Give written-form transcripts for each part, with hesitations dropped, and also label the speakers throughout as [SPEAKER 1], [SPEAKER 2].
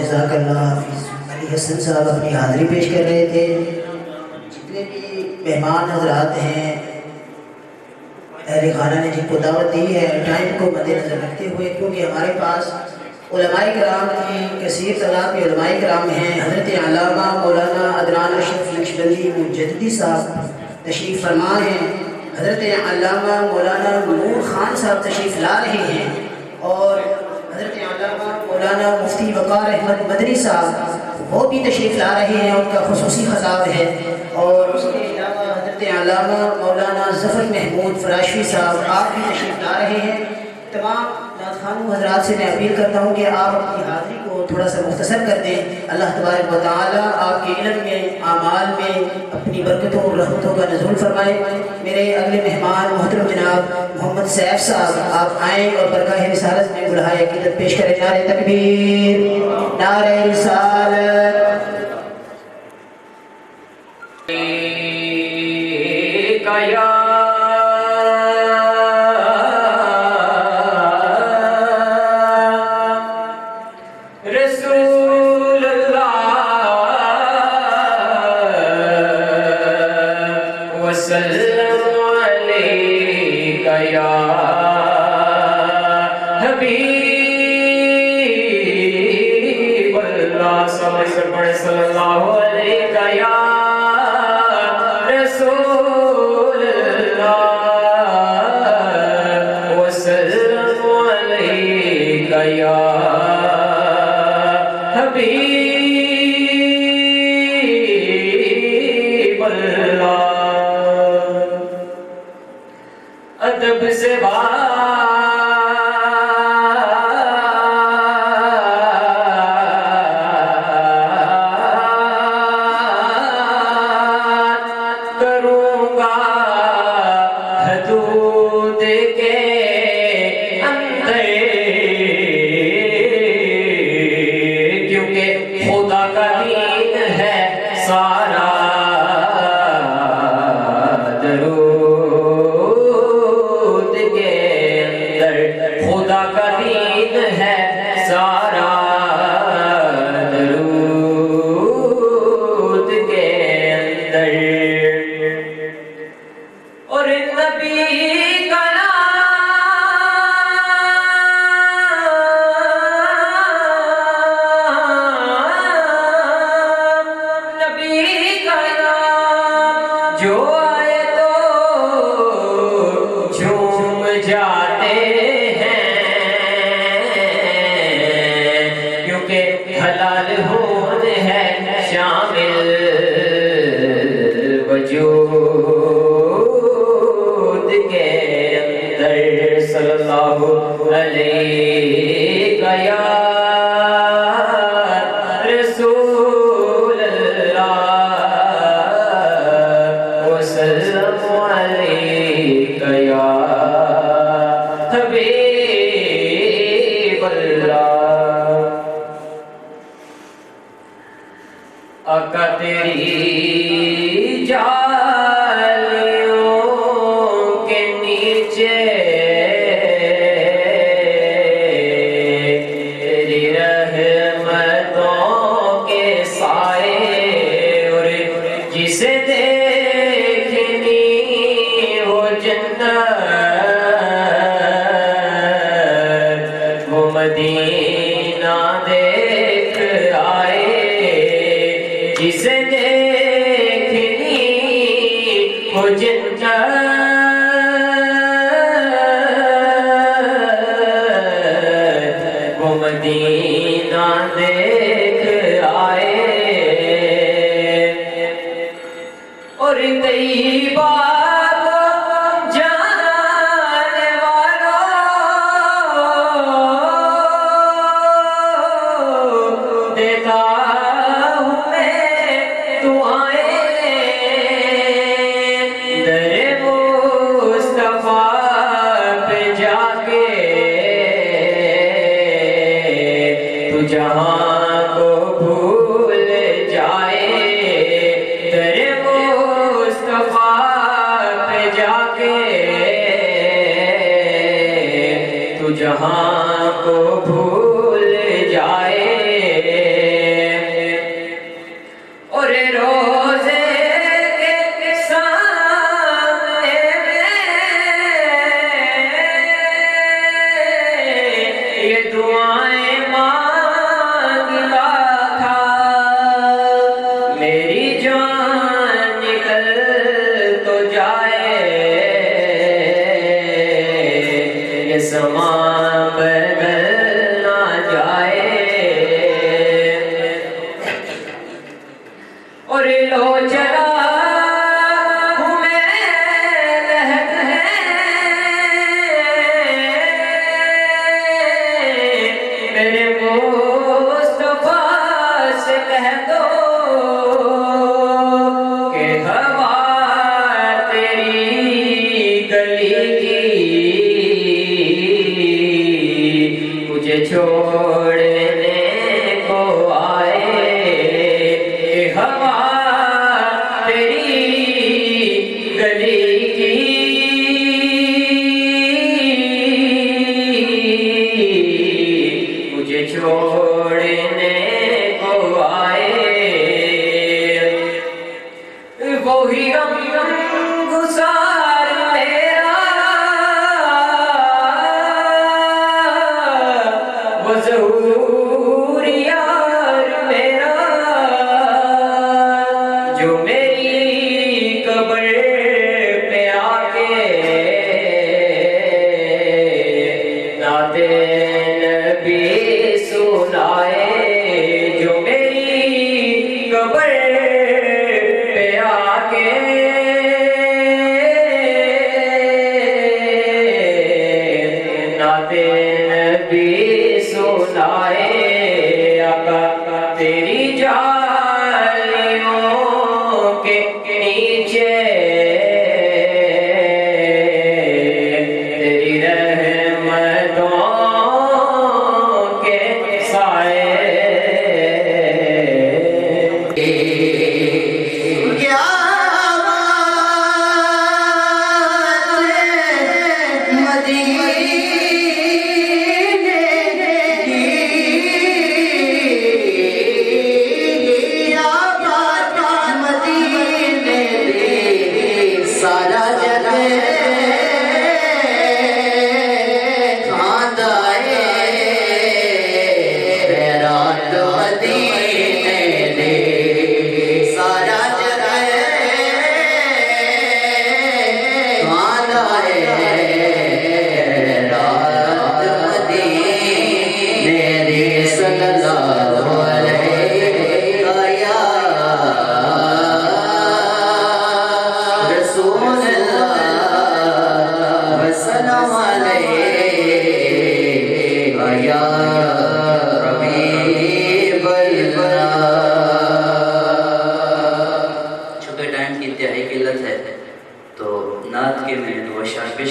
[SPEAKER 1] جزاک اللہ حافظ علی حسن صاحب اپنی حاضری پیش کر رہے تھے۔ جتنے بھی مہمان حضرات ہیں، اہل خانہ نے جن کو دعوت دی ہے، ٹائم کو مد نظر رکھتے ہوئے، کیونکہ ہمارے پاس علماء کرام کی کثیر تعداد کے علماء کرام ہیں۔ حضرت علامہ مولانا عدنان اشرف نقشبندی مجددی صاحب تشریف فرما ہیں، حضرت علامہ مولانا نور خان صاحب تشریف لا رہے ہیں، اور حضرت علامہ مولانا مفتی وقار احمد مدنی صاحب وہ بھی تشریف لا رہے ہیں، ان کا خصوصی خطاب ہے۔ اور اس کے علاوہ حضرت علامہ مولانا ظفر محمود فراشوی صاحب آپ بھی تشریف لا رہے ہیں۔ تمام نعت خوانوں حضرات سے میں اپیل کرتا ہوں کہ آپ اپنی حاضری کو تھوڑا سا مختصر کر دیں۔ اللہ تبارک و تعالیٰ آپ کے علم میں، اعمال میں اپنی برکتوں اور رحمتوں کا نزول فرمائے۔ میرے اگلے مہمان محترم جناب محمد سیف صاحب آپ آئیں اور برگاہ رسالت میں بلہائے عقیدت پیش کریں۔ نعرہ تکبیر، نعرہ رسالت۔
[SPEAKER 2] ادب سے
[SPEAKER 3] جہاں کو بھول جائے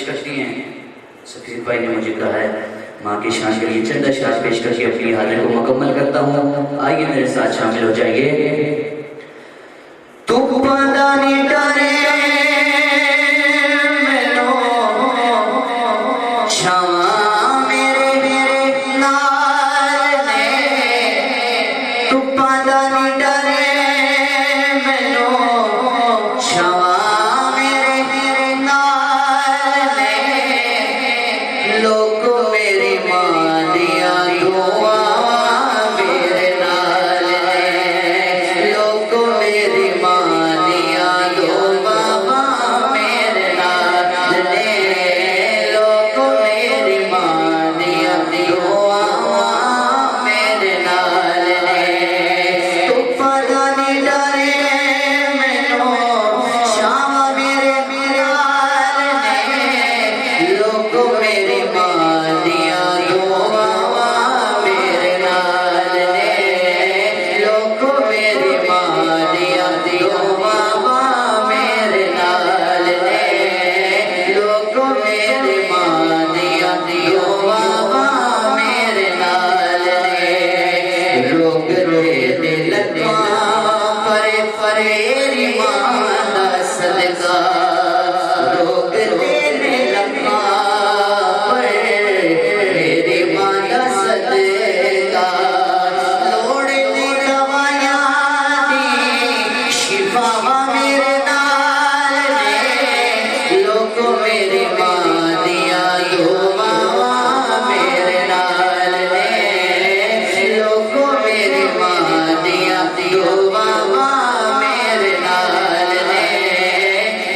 [SPEAKER 2] کرتی ہیں. سفیر بھائی نے مجھے کہا ہے ماں کی شان کے لیے چند اشعار پیش کر کے اپنی حاضری کو مکمل کرتا ہوں. آئیے میرے ساتھ شامل ہو جائیے. تو پادانی ڈرے مینو شاواں میرے نال نے. تو پادانی ڈرے مینو شاواں میرے نال نے. لوگ میری ماں دیاں دعاواں میرے نال نے. لوگ میری ماں دیاں دعاواں میرے نال نے. لوگ میری ماں دیاں دعاواں میرے نال نے. تو پتہ نہیں ڈرے مینوں شاواں میرے نال نے. لوگ میری ماں دیاں دعاواں میرے نال نے. لوگ میری ماں دیاں دعاواں میرے نال نے. لوگ میری ماں دیاں دعاواں میرے نال نے. لوگ تیرے لگاں پرے پرے ماں دا صدقہ. لوگ تیرے لگاں میری ماں دا صدقہ. لوڑ دی دوائیاں دی شفاواں میرے نال نے. لوگ میری ماں دیاں دعاواں میرے نال نے. لوگ میری ماں دیاں دعاواں میرے نال نے.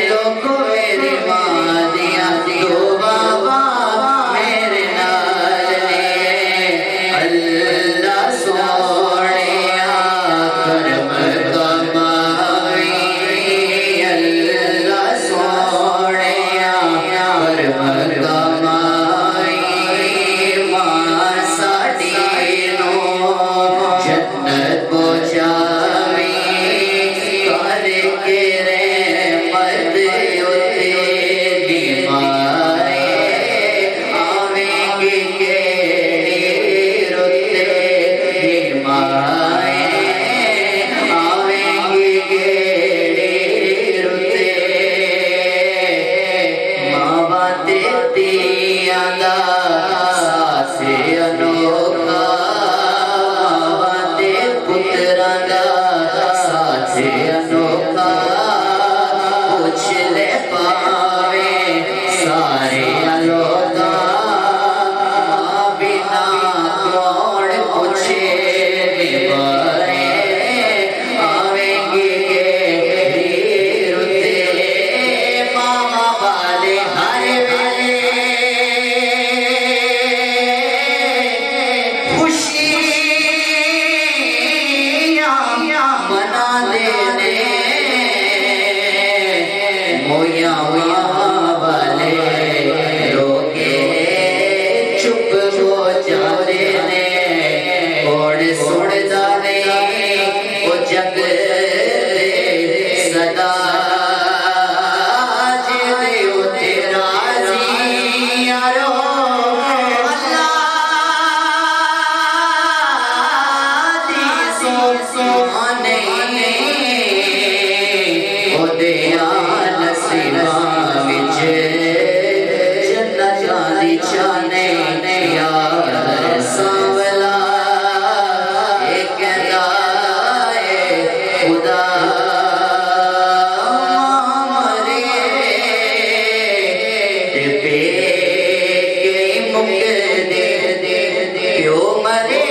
[SPEAKER 2] لوگ میری ماں دیاں دعاواں میرے نال نے. اللہ سونیا کرم کمائی. اللہ سونیا کرم کمائی. ماں ساڈی نوں جنت پہنچاوی. کر کے رحمت اتے بیمارے. آویں گی کیڑی رتے بیمارے. آویں گی کیڑی رتے. ماواں تے دھیاں دا ساتھ انوکھا. ماواں تے پتراں دا ساتھ انوکھا. پوچھ لے پاویں سارے لوکاں. ماں بنا کون پوچھے نبھائے. آویں گی کیڑی رتے. ماواں والے ہر ویلے خوشیاں مناندے نے. مویاں والے روکے چپ ہو جاندے نے. کوڑ سندا نہیں او جگ صدا. جے اتے راضی یارو اللہ دی سونے. او دیاں نصیباں وچ جنت دی چانے. یار سانولا اے کہندا اے خدا مرے تے کے مک دے پیو مرے.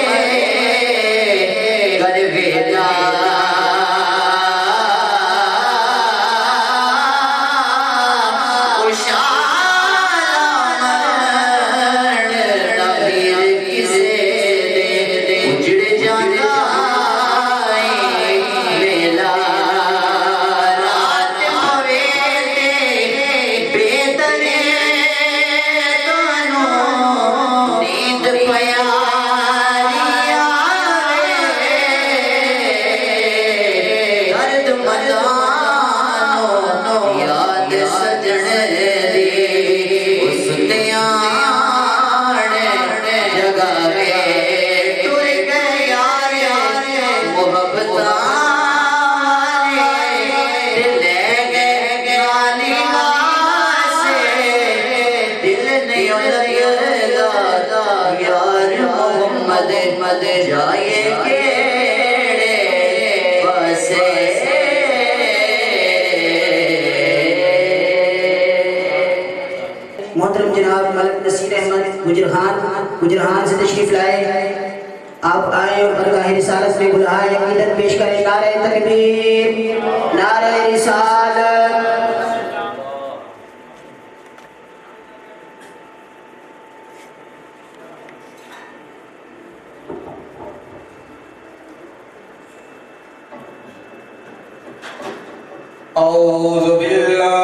[SPEAKER 2] کر ویلا
[SPEAKER 1] جناب ملک نصیر احمد گجرہان سے تشریف لائے، آپ آئیں اور برگاہ رسالت میں گلہائے عقیدت پیش کریں۔ نعرہ تکبیر، نعرہ رسالت۔
[SPEAKER 3] اعوذ باللہ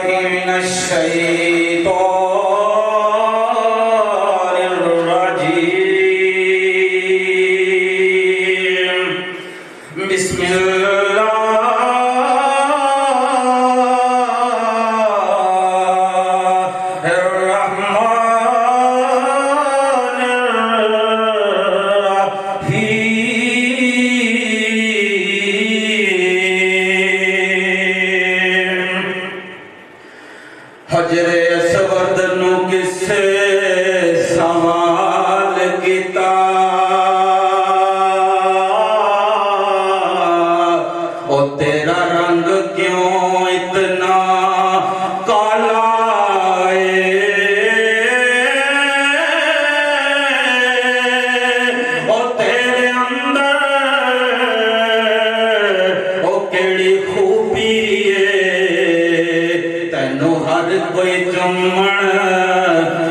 [SPEAKER 3] من الشیطان الرجیم، بسم اللہ الرحمن حجر اسود نو کسے سوال کیتا، او تیرا رنگ کیوں اتنا کالا ہے، او تیرے اندر او کیڑی خوبی ہے، تینو ہر کوئی چمن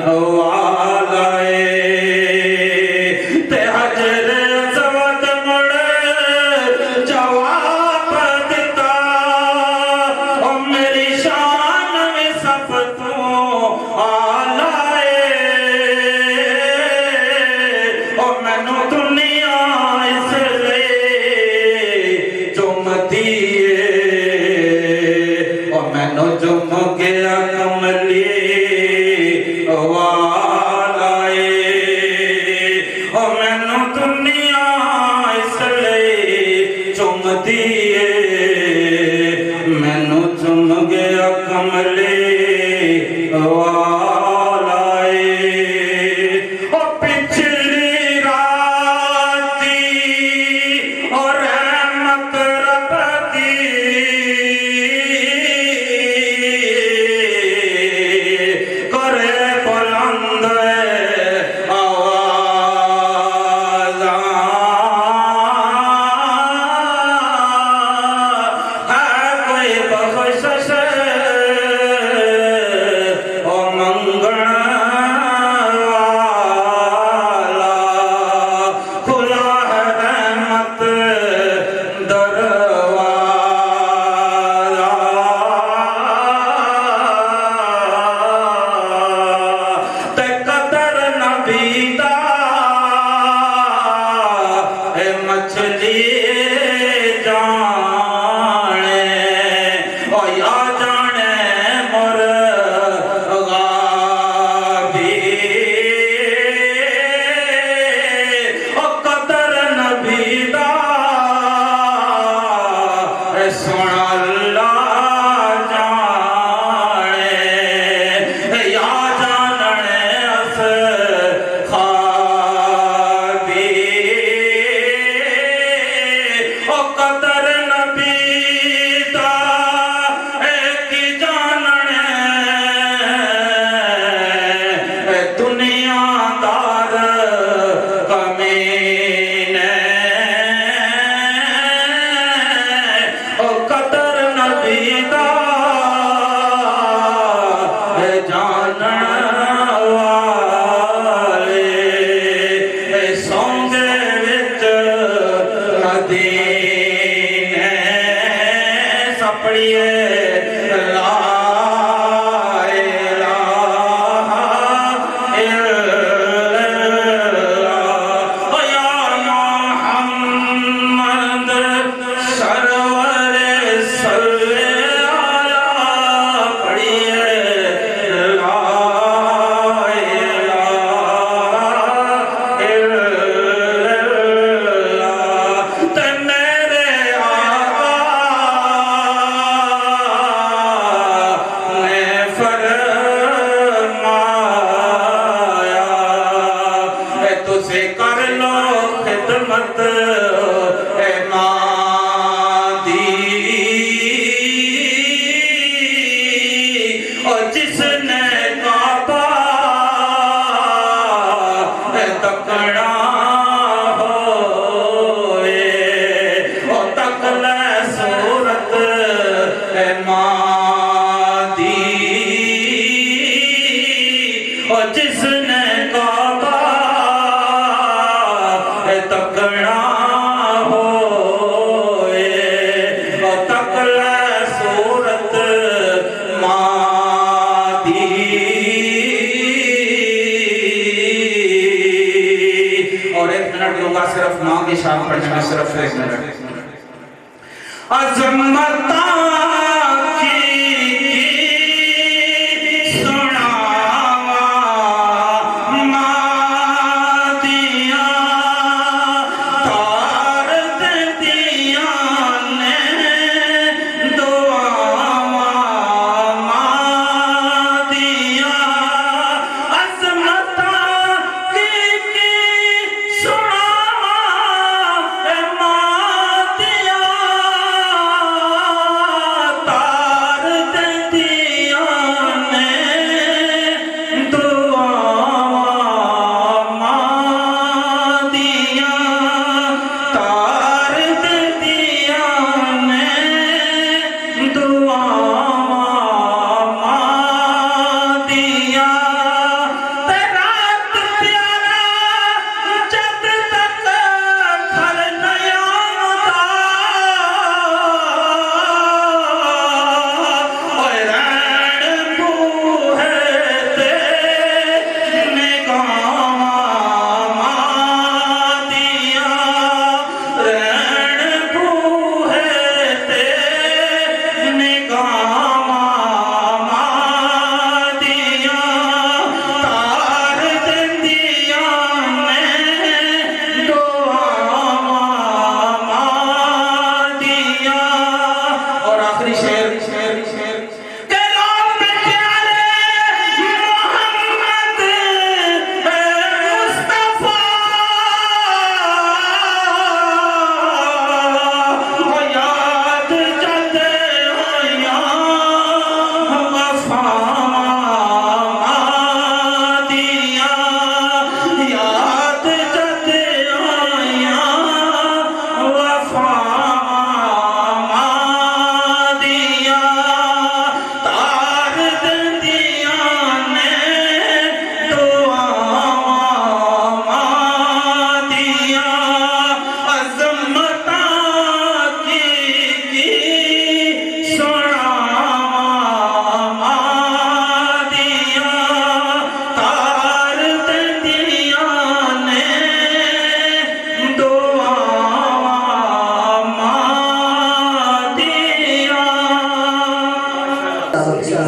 [SPEAKER 3] والا ہے، تے حجر اسود مڑ جواب دیتا، او میری شان میں سب تو آلہ ہے، او مینوں دنیا اس لئے چمتی ہے، او مینوں چم گیا کملی والا ہے، او مینوں دنیا اس لئے چمتی ہے، مینوں چم گیا کملی والا ہے، او پچھلی رات دی اور رحمت رب دی کرے بلند آواز، ہے کوئی بخشش او منگن والا، کھلا ہے رحمت دروازہ، تے قدر نبی دا اے مچھلی جانے، او یا جانے مرغابی، او قدر نبی دا اے سونا اللہ جانے، یا جاننے اس خوابی، او قدر نبی دا ایک جاننے، اے دنیا دار کمینے، او قدر نبی دا اے جانن والے، اے سونگے وچ مدینے سپڑیے لا الہ الا اللہ، یا محمد سرور صلی علی پڑھیے لا الہ الا اللہ، تے میرے آقا نے فرمایا، اے تسے کر لو خدمت اے ماں دی، اور جس نے کعبہ صرف ماں کی شان پڑھنے میں صرف 1 منٹ عظمتاں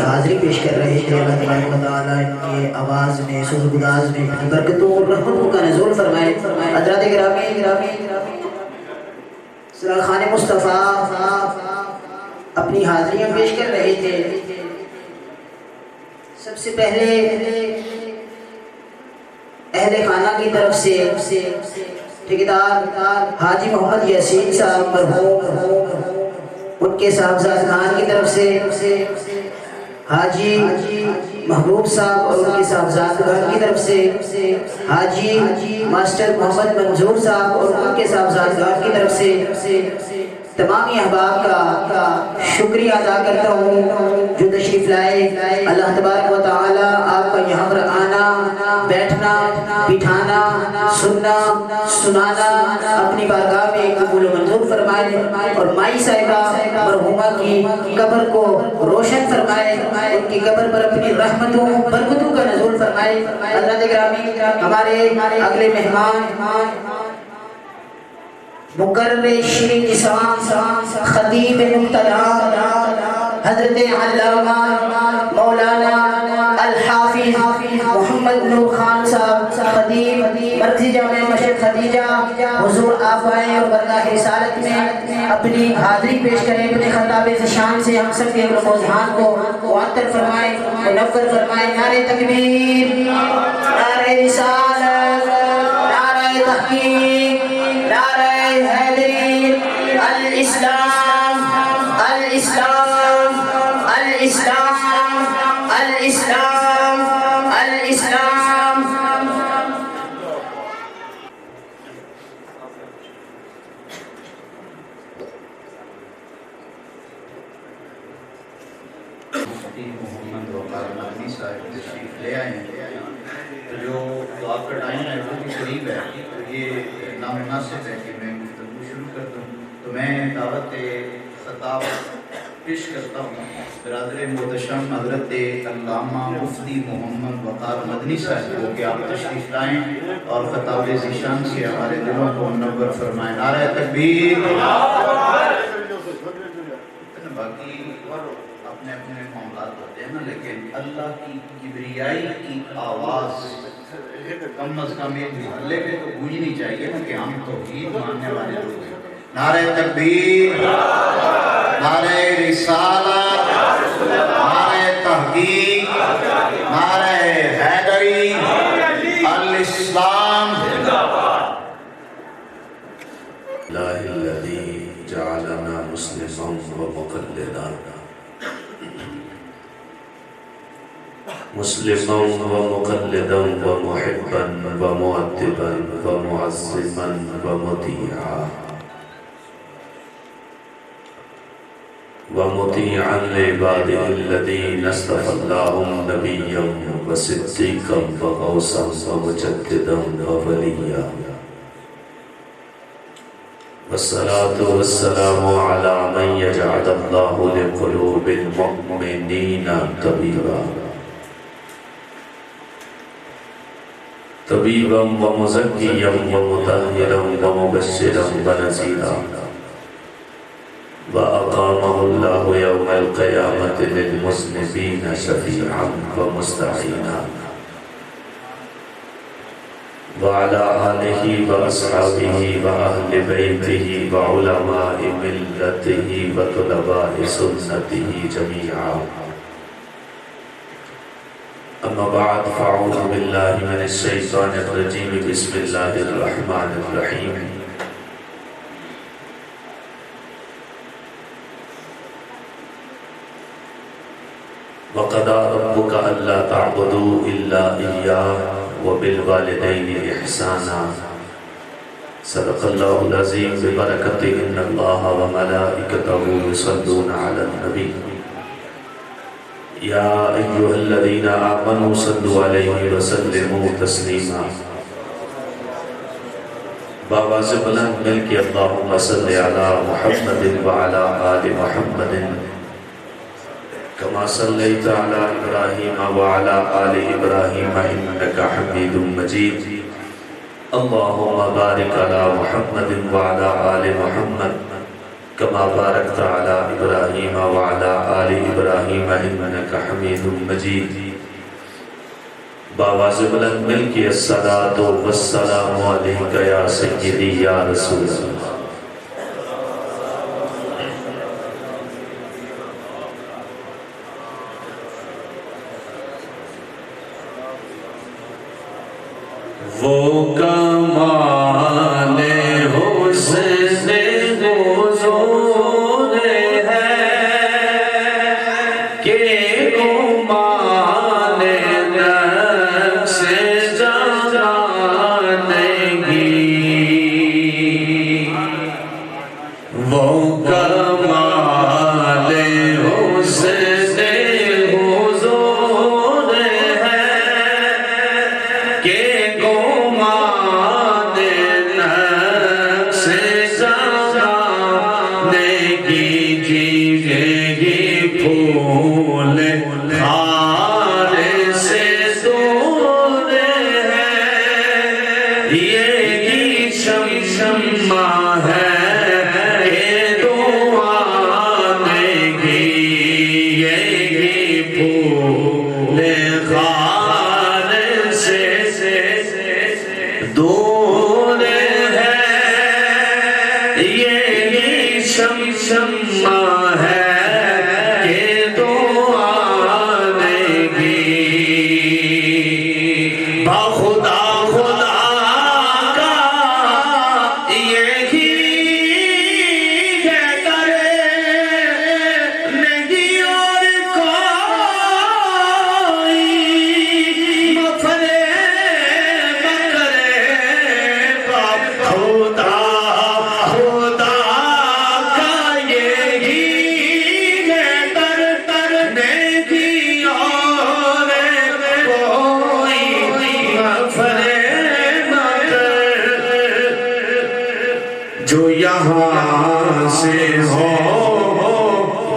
[SPEAKER 1] حاضری پیش کر رہے تھے. اللہ تبارک و تعالیٰ ان کی آواز میں سوز گداز میں برکتوں اور رحمتوں کا نزول فرمائے. حضرات گرامی سرا خان مصطفیٰ اپنی حاضریاں پیش کر رہے تھے. سب سے پہلے اہل خانہ کی طرف سے ٹھیکیدار حاجی محمد یاسین صاحب مرحوم ان کے صاحبزاد کی طرف سے حاجی محبوب صاحب اور ان کے صاحبزاد کی طرف سے حاجی ماسٹر محمد منظور صاحب اور ان کے صاحبزاد کی طرف سے تمامی احباب کا شکریہ ادا کرتا ہوں جو تشریف لائے. اللہ تبارک و تعالیٰ آپ کا یہاں پر آنا بیٹھنا بٹھانا سننا سنانا اپنی بارگاہ میں قبول و منظور فرمائے اور مائی صاحبہ مرحومہ کی قبر کو روشن فرمائے, ان کی قبر پر اپنی رحمتوں برکتوں کا نزول فرمائے. حضرات گرامی ہمارے اگلے مہمان مقرر شیرین نسوان خطیب مقتدر حضرت علامہ مولانا الحافظ محمد نور خان صاحب خطیب مرکزی جامع مشرق خدیجہ حضور آفائے اور برگاہ رسالت میں اپنی حاضری پیش کریں. اپنے خطاب ذیشان سے ہم سب کے رمضان کو معطر فرمائیں منور فرمائیں. نعرہ تکبیر نعرہ رسالت نعرہ تحقیق نعرہ حیدری الاسلام الاسلام الاسلام الاسلام الاسلام.
[SPEAKER 4] محمد وقار مدنی صاحب تشریف لے آئے ہیں تو جو آپ کا ٹائم ہے وہ بھی قریب ہے تو یہ نامناسب ہے کہ میں گفتگو شروع کر دوں. تو میں دعوت خطاب پیش کرتا ہوں برادر محتشم حضرت علامہ مفتی محمد وقار مدنی صاحب کو کہ آپ تشریف لائیں اور خطاب ذیشان سے ہمارے دلوں کو منور فرمائیں۔ نعرہ تکبیر۔ باقی اپنے اپنے معاملات ہوتے ہیں نا، لیکن اللہ کی کبریائی کی آواز کم از کم ایک محلے میں تو گونجنی چاہیے نا کہ ہم توحید ماننے والے لوگ ہیں۔ نعرہ تکبیر، نعرہ رسالت، نعرہ تحقیق، نعرہ حیدری، الاسلام۔
[SPEAKER 5] اللہ الذی جعلنا مسلما ومقلدا مسلما ومقلدا ومحبا ومؤدبا ومعظما ومطيعا ومطيعا لعباده الذين اصطفى الله نبيا وصديقا وغوثا ومجددا ووليا والصلاة والسلام على من يجعل الله لقلوب المؤمنين طبيبا طبيبا ومزكيا ومطهرا ومبشرا ونذيرا وأقامه الله يوم القيامة للمذنبين شفيعا ومستعينا وعلى آله وأصحابه وأهل بيته وعلماء ملته وطلباء سنته جميعا أما بعد فأعوذ بالله من الشيطان الرجيم بسم الله الرحمن الرحيم وقضى ربك ألا تعبدوا إلا إياه وبالوالدين إحسانا صدق الله العظيم ببركة إن الله وملائكته يصلون على النبي يا أيها الذين آمنوا صلوا عليه وسلموا تسليما بابا سے بلند مل کے اللهم صل على محمد وعلى آل محمد كما صليت على إبراهيم وعلى آل إبراهيم إنك حميد مجيد اللهم بارك على محمد وعلى آل محمد كما باركت على إبراهيم وعلى آل إبراهيم إنك حميد مجيد بآواز بلند مل کے الصلاة والسلام عليك يا سيدي يا رسول الله وہ کمال حسن حضور ہے کہ گمان نفس جانگی وہ کمال حسن حضور ہے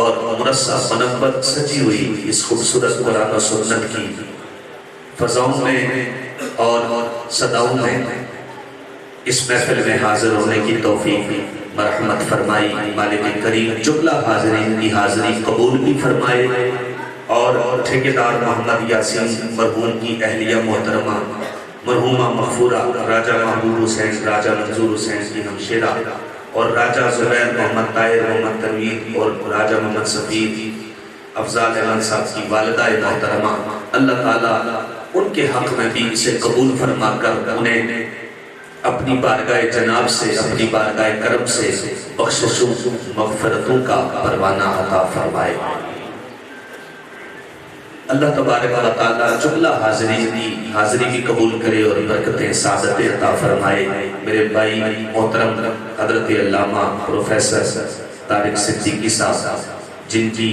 [SPEAKER 5] اور مرصع منور سجی ہوئی اس خوبصورت قرآن و سنت کی فضاؤں میں اور صداؤں میں اس محفل میں حاضر ہونے کی توفیق مرحمت فرمائی۔ مالک کریم جملہ حاضرین کی حاضری قبول بھی فرمائے، اور ٹھیکیدار محمد یاسین مرحوم کی اہلیہ محترمہ مرحومہ مغفورہ راجہ محبوب حسین راجہ منظور حسین کی ہمشیرہ اور راجہ زبیر محمد طاہر محمد تنویر اور راجہ محمد سفیر افضال احمد صاحب کی والدہ محترمہ، اللہ تعالیٰ ان کے حق میں بھی اسے قبول فرما کر انہیں اپنی بارگاہ جناب سے، اپنی بارگاہ کرم سے بخششوں مغفرتوں کا پروانہ عطا فرمائے۔ اللہ تبارک و تعالیٰ جملہ حاضرین کی حاضری بھی قبول کرے اور برکتیں سعادتیں عطا فرمائے۔ میرے بھائی محترم حضرت علامہ پروفیسر طارق صدیقی صاحب، جن کی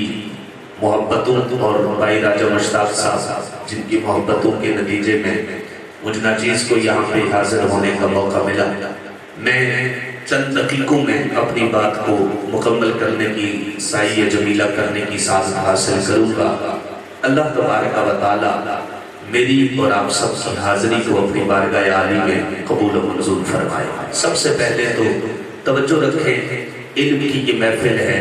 [SPEAKER 5] محبتوں، اور بھائی راجہ مشتاق صاحب جن کی محبتوں کے نتیجے میں مجھ ناچیز کو یہاں پہ حاضر ہونے کا موقع ملا، میں چند دقیقوں میں اپنی بات کو مکمل کرنے کی سعی جمیلہ کرنے کی سعادت حاصل کروں گا۔ اللہ تبارک و تعالیٰ میری اور آپ سب کی حاضری کو اپنی بارگاہ عالی میں قبول و منظور فرمائے۔ سب سے پہلے تو توجہ رکھیں، علم کی یہ محفل ہے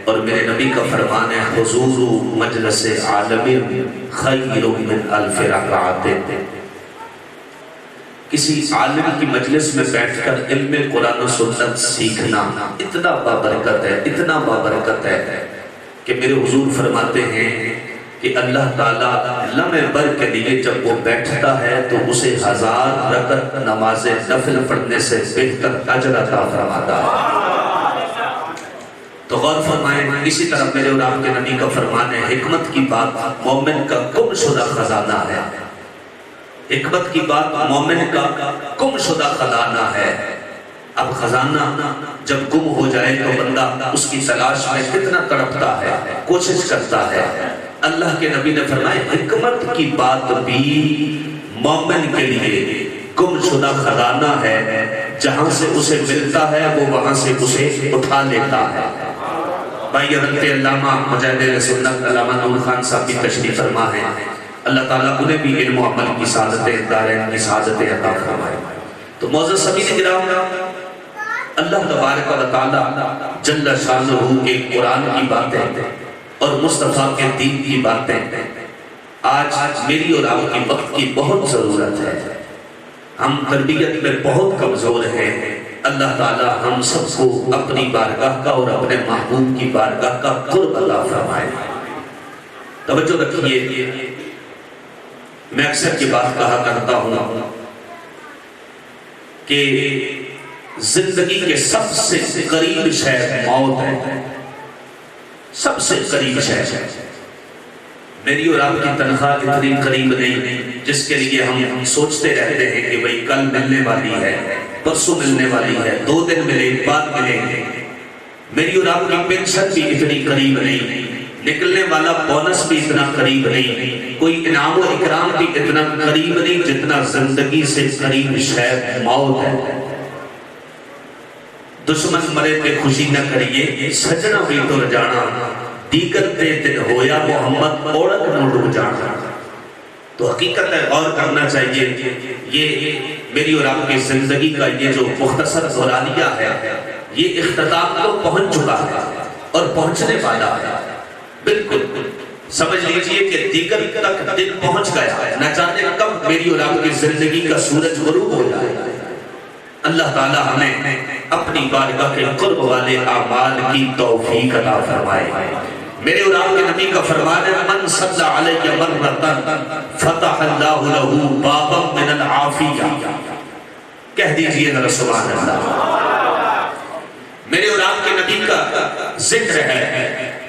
[SPEAKER 5] اور میرے نبی کا فرمان ہے حضور مجلس عالم خیر من الف رکعت۔ کسی عالم کی مجلس میں بیٹھ کر علم قرآن و سنت سیکھنا اتنا بابرکت ہے، اتنا بابرکت ہے کہ میرے حضور فرماتے ہیں کہ اللہ تعالیٰ لمحے بھر کے لیے جب وہ بیٹھتا ہے تو اسے 1000 رکعت نماز نفل پڑھنے سے بہتر اجر عطا فرماتا ہے۔ تو غور فرمائیں، اسی طرح میرے اور آپ کے نبی کا فرمان ہے حکمت کی بات مومن کا گم شدہ خزانہ ہے، حکمت کی بات مومن کا گم شدہ خزانہ ہے۔ اب خزانہ جب گم ہو جائے تو بندہ اس کی تلاش میں کتنا تڑپتا ہے، کوشش کرتا ہے۔ اللہ کے نبی نے فرمایا حکمت کی بات بھی مومن کے لیے گم شدہ خزانہ ہے، جہاں سے اسے ملتا ہے وہ وہاں سے اسے اٹھا لیتا ہے۔ بھائی حضرت علامہ مجاہد سنت علامہ نور خان صاحب بھی تشریف فرما ہے، اللہ تعالیٰ انہیں بھی علم و عمل کی سعادتیں دارین کی سعادتیں عطا فرمائے۔ تو معزز سامعین کرام، اللہ تبارک و تعالیٰ جل شانہ کے قرآن کی باتیں اور مصطفیٰ کے دین کی باتیں آج میری اور آپ کی وقت کی بہت ضرورت ہے۔ ہم تربیت میں بہت کمزور ہیں۔ اللہ تعالیٰ ہم سب کو اپنی بارگاہ کا اور اپنے محبوب کی بارگاہ کا قرب عطا فرمائے۔ توجہ رکھیے، میں اکثر یہ بات کہا کرتا ہوں کہ زندگی کے سب سے قریب شے موت ہے، سب سے قریب شے۔ میری اور آپ کی تنخواہ اتنی قریب نہیں جس کے لیے ہم سوچتے رہتے ہیں کہ بھئی کل ملنے والی ہے، پرسوں ملنے والی ہے، 2 دن ملے بعد ملیں گے۔ میری اور آپ کی پینشن بھی اتنی قریب نہیں، نکلنے والا بونس بھی اتنا قریب نہیں، کوئی انعام و اکرام بھی اتنا قریب نہیں جتنا زندگی سے قریب شے موت ہے۔ دشمن مرے تے خوشی نہ کریے، سجنا بھی تر جانا، دیگر تے دن ہویا محمد اوڑک نہ ڈوب جانا۔ تو حقیقت ہے غور کرنا چاہیے، یہ میری اور آپ کی زندگی کا یہ جو مختصر دورانیہ ہے یہ اختتام کو پہنچ چکا ہے اور پہنچنے والا ہے۔ بالکل سمجھ لیجئے کہ دیگر تک دن پہنچ گیا، نہ جانے کب میری اور آپ کی زندگی کا سورج غروب ہو جائے۔ اللہ تعالیٰ ہمیں اپنی بارگاہ کے قرب والے اعمال کی توفیق عطا فرمائے۔ میرے اور آپ کے نبی کا فرمان ہے من صلی علیہ مرتن فتح اللہ لہ بابا من العافیہ۔ کہہ دیجئے ذرا سبحان اللہ۔ میرے اور آپ کے نبی کا ذکر ہے،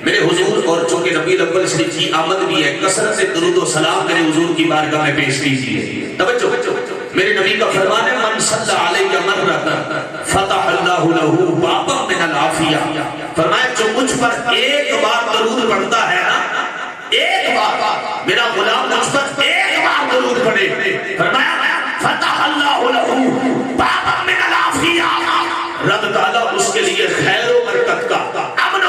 [SPEAKER 5] میرے حضور، اور چونکہ نبی الاول شریف کی آمد بھی ہے، کثرت سے درود و سلام میرے حضور کی بارگاہ میں پیش کیجیے۔ توجہ، میرے نبی کا فرمان ہے من صلی علیہ مرتن فتح اللہ لہ بابا من العافیہ۔ فرمایا جو مجھ پر ایک بار درود پڑھتا ہے نا، ایک بار، میرا غلام مجھ پر ایک بار درود پڑھے، فرمایا فتح اللہ لہ بابا من العافیہ، رب تعالیٰ اس کے لیے خیر و برکت کا، امن و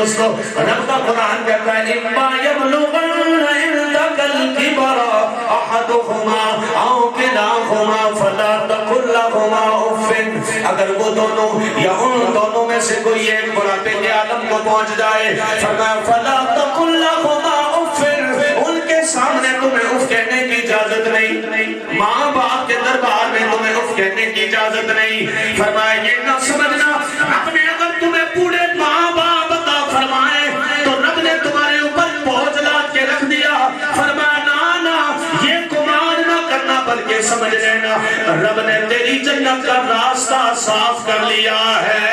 [SPEAKER 5] دوستو رب کا قرآن کہتا ہے اما یبلغن عندک الکبر احدہما او کلاہما فلا تقل لہما اف، اگر وہ دونوں یا ان دونوں میں سے کوئی ایک بڑھاپے کے عالم کو پہنچ جائے فرمایا فلا تقل لہما اف، ان کے سامنے تمہیں اف کہنے کی اجازت نہیں، ماں باپ کے دربار میں تمہیں اف کہنے کی اجازت نہیں۔ فرمایا یہ نہ سمجھنا رب نے اگر تمہیں پورے ماں باپ عطا فرمائے تو رب نے تمہارے اوپر بوجھ لاد کے رکھ دیا۔ فرمایا نا یہ گمان نہ کرنا بلکہ سمجھ لینا رب نے تیری جنت کا راستہ صاف کر لیا ہے،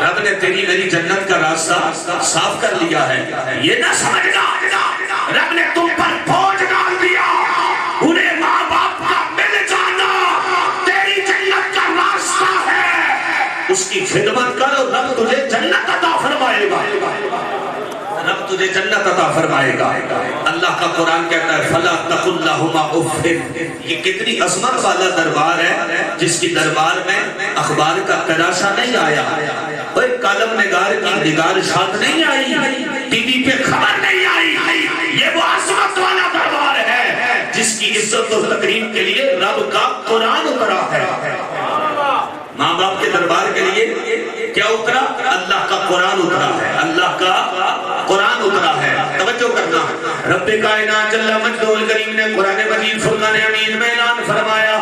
[SPEAKER 5] رب نے تیری میری جنت کا راستہ صاف کر لیا ہے۔ یہ نہ سمجھنا رب نے تم پر بوجھ ڈال دیا، انہیں ماں باپ کا مل جانا تیری جنت کا راستہ ہے، اس کی خدمت کرو رب تجھے جنت عطا فرمائے گا، رب تجھے جنت عطا فرمائے گا۔ اللہ کا قرآن کہتا ہے فلا تقل لہما اف، یہ کتنی عظمت والا دربار ہے جس کی دربار میں اخبار کا تراشا نہیں آیا، کوئی کالم نگار کی نگار شاد نہیں آئی، ٹی وی پہ خبر نہیں آئی، یہ وہ عظمت والا دربار ہے جس کی عزت و تکریم کے لیے رب کا قرآن اترا ہے۔ ماں باپ کے دربار کے لیے کیا اترا؟ اللہ کا قرآن اترا ہے، اللہ کا قرآن اترا ہے۔ توجہ کرنا، رب کائنات جل مجدہ الکریم نے قرآن مجید فرقان حمید میں اعلان فرمایا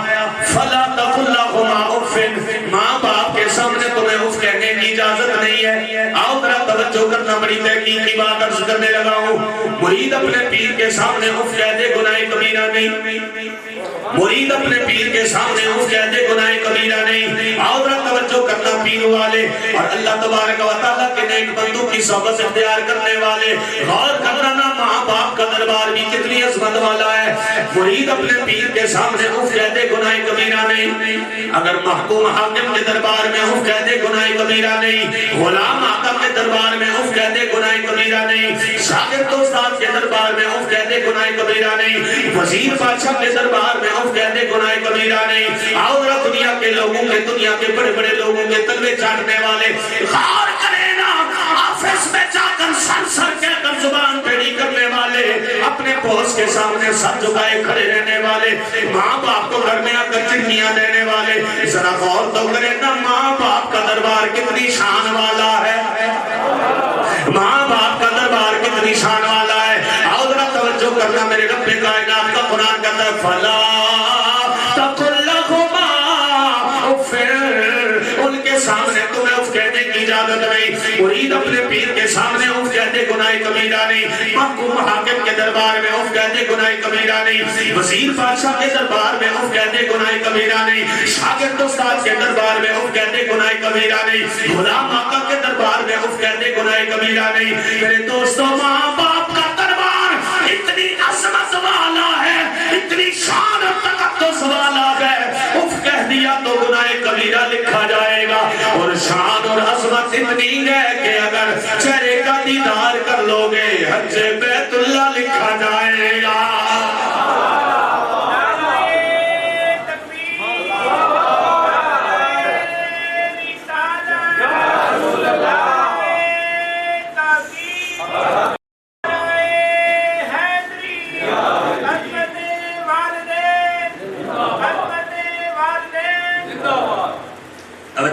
[SPEAKER 5] فلا تقل لہما اف، ماں باپ کے سامنے تمہیں اف کہنے کی اجازت نہیں ہے۔ آؤ ذرا توجہ کرنا، بڑی تحقیق کی بات عرض کرنے لگا ہوں۔ مرید اپنے پیر کے سامنے اف کہہ دے گناہ کبیرہ نہیں، مرید اپنے پیر کے سامنے اف کہہ دے گناہ کبیرہ نہیں۔ آؤ ذرا توجہ کرنا، پیر والے اور اللہ تبارک و تعالیٰ کے نیک بندوں کی صحبت اختیار کرنے والے غور کرنا نا، ماں باپ کا دربار بھی کتنی عظمت والا ہے۔ مرید اپنے پیر کے سامنے اف کہہ دے گناہ کبیرہ نہیں، اگر محکوم حاکم کے دربار میں اف کہہ دے گناہ کبیرہ نہیں، غلام آقا کے دربار میں اف کہہ دے گناہ کبیرہ نہیں، شاگرد استاد کے دربار میں اف کہہ دے گناہ کبیرہ نہیں، وزیر بادشاہ کے دربار میں اف کہہ دے گناہ کبیرہ نہیں۔ آؤ ذرا دنیا کے لوگوں کے، دنیا کے بڑے بڑے لوگوں کے تلوے چاٹنے والے غور کریں نا، آفس میں جا کر سر کہہ کر زبان ٹیڑھی کرنے والے، اپنے باس کے سامنے سر جھکائے کھڑے رہنے والے، ماں باپ کو گھر میں آ کر چٹیاں دینے والے، ذرا غور تو کریں نا ماں باپ کا دربار کتنی شان والا ہے، ماں باپ کا دربار کتنی شان والا ہے۔ آؤ ذرا توجہ کرنا، میرے رب کائنات کا قرآن کہتا ہے فلا تقل لہما اف، ان کے سامنے تمہیں اف کہنے کی اجازت نہیں، مرید اپنے پیر کے سامنے اف کہتے گناہ کبیرہ نہیں، محکوم حاکم کے دربار میں اف کہتے گناہ کبیرہ نہیں، وزیر بادشاہ کے دربار میں اف کہتے گناہ کبیرہ نہیں، شاگرد استاد کے دربار میں اف کہتے گناہ کبیرہ نہیں، غلام آقا کے دربار میں اف کہتے گناہ کبیرہ نہیں۔ میرے دوستو، ماں باپ کا دربار اتنی عظمت والا ہے، اتنی شان اور تقدس والا ہے، اف کہہ دیا تو گناہ کبیرہ لکھا جائے گا، اور شان اور عظمت اتنی ہے کہ اگر چہرے کا دیدار کر لوگے حج بیت اللہ لکھا جائے گا۔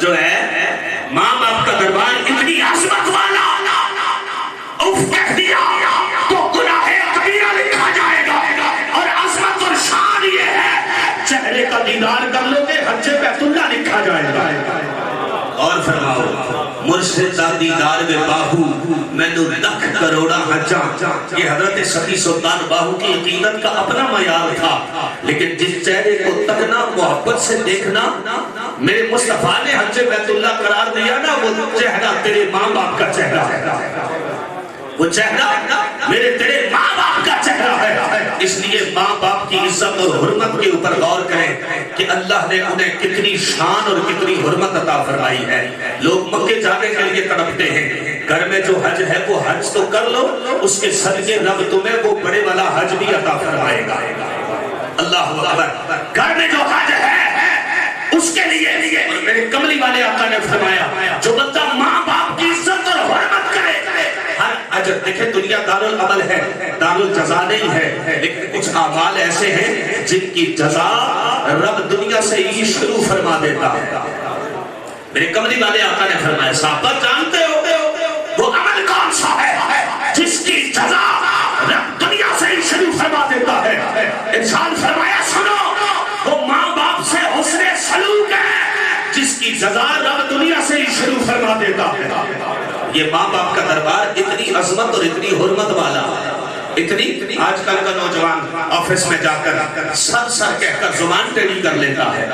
[SPEAKER 5] جو ہے ماں باپ کا دربار اتنی عظمت والا، اف کہہ دیا تو گناہ کبیرہ لکھا جائے گا، اور عظمت اور شان یہ ہے چہرے کا دیدار کر لو گے حج بیت اللہ لکھا جائے گا۔ اور فرماؤ مرشد دا دیدار بے باہو مینو لکھ کروڑا حجاں، یہ حضرت سخی سلطان باہو کی عقیدت کا اپنا معیار تھا، لیکن جس چہرے کو تکنا، محبت سے دیکھنا میرے مصطفیٰ نے حج بیت اللہ قرار دیا نا، وہ چہرہ تیرے ماں باپ کا چہرہ ہے، وہ چہرہ میرے تیرے ماں باپ کا چہرہ ہے۔ اس لیے ماں باپ کی عزت اور حرمت کے اوپر غور کریں کہ اللہ نے انہیں کتنی شان اور کتنی حرمت عطا فرمائی ہے۔ لوگ مکے جانے کے لیے تڑپتے ہیں، گھر میں جو حج ہے وہ حج تو کر لو، اس کے صدقے رب تمہیں وہ بڑے والا حج بھی عطا فرمائے گا۔ اللہ اکبر، گھر میں جو حج ہے اس
[SPEAKER 6] اس کے لیے اور میرے کملی والے آقا نے فرمایا جو بندہ ماں باپ کی عزت اور حرمت کرے ہر اجر، دیکھیں دنیا دارالعمل ہے، دارالجزا نہیں ہے، لیکن کچھ اعمال ایسے ہیں جن کی جزا رب دنیا سے ہی شروع فرما دیتا ہے۔ میرے کملی والے آقا نے فرمایا صحابہ جانتے ہو وہ عمل کون سا ہے جس کی جزا رب دنیا سے ہی شروع فرما دیتا ہے؟ انسان فرمایا سنو، وہ ماں باپ سے حسن سلوک ہے جس کی جزا رب دنیا سے ہی شروع فرما دیتا ہے۔ یہ ماں باپ کا دربار اتنی عظمت اور اتنی حرمت والا ہے، اتنی آج کل کا نوجوان آفس میں جا کر سر کہہ کر زبان ٹیڑھی کر لیتا ہے،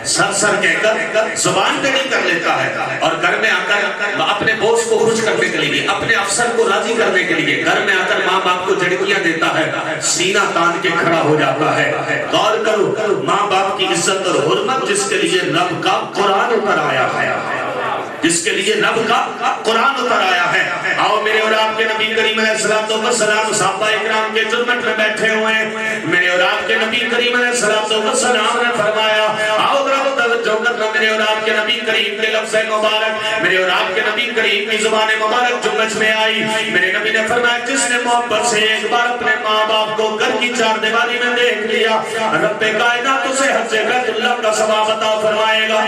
[SPEAKER 6] سر کہہ کر زبان ٹیڑھی کر لیتا ہے، اور گھر میں آ کر اپنے بوس کو خوش کرنے کے لیے، اپنے افسر کو راضی کرنے کے لیے گھر میں آ کر ماں باپ کو جھڑکیاں دیتا ہے، سینہ تان کے کھڑا ہو جاتا ہے۔ غور کرو، ماں باپ کی عزت اور حرمت جس کے لیے رب کا قرآن اتر آیا ہے، جس کے لیے رب کا قرآن اتر آیا ہے۔ آؤ میرے اور آپ کے نبی کریم علیہ السلام صحابہ اکرام کے جرمٹ میں بیٹھے ہوئے ہیں، میرے اور آپ کے نبی کریم علیہ السلام نے فرمایا آؤ ذرا توجہ کرنا، میرے اور آپ کے نبی کریم کے لفظ مبارک، میرے اور آپ کے نبی کریم کی زبان مبارک جملت میں آئی۔ میرے نبی نے فرمایا جس نے محبت سے ایک بار اپنے ماں باپ کو گھر کی چار دیواری میں دیکھ لیا، رب کائنات اسے حج بیت اللہ کا ثواب عطا فرمائے گا۔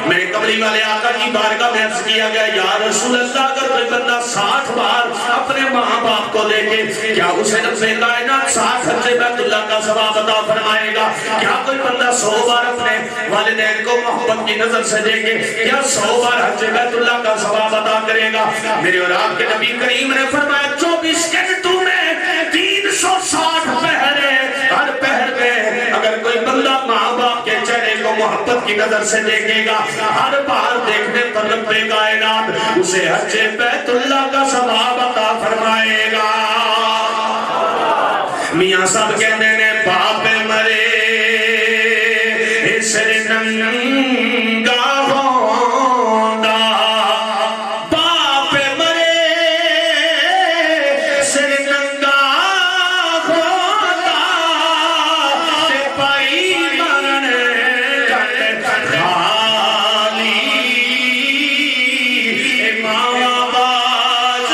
[SPEAKER 6] میرے کملی والے آقا کی بارگاہ میں عرض کیا گیا یا رسول اللہ، اگر کوئی بندہ 60 بار اپنے ماں باپ کو دیکھے کیا اسے رب کائنات 60 حج بیت اللہ کا ثواب عطا فرمائے گا؟ کیا کوئی بندہ 100 بار اپنے والدین کو محبت کی نظر سے دیکھے کیا 100 بار حج بیت اللہ کا ثواب عطا کرے گا؟ میرے اور آپ کے نبی کریم نے فرمایا 24 گھنٹوں میں 360 پہر ہے، ہر پہر میں اگر کوئی بندہ ماں باپ کے چہرے کو محبت کی نظر سے دیکھے گا، ہر بار دیکھنے پر رب کائنات اسے حج بیت اللہ کا ثواب عطا فرمائے گا۔ میاں صاحب کہتے ہیں باپ مرے سر ننگا ہوندا، باپ مرے سر ننگا ہوندا، تے پائی مرن کٹ خالی، ماں باز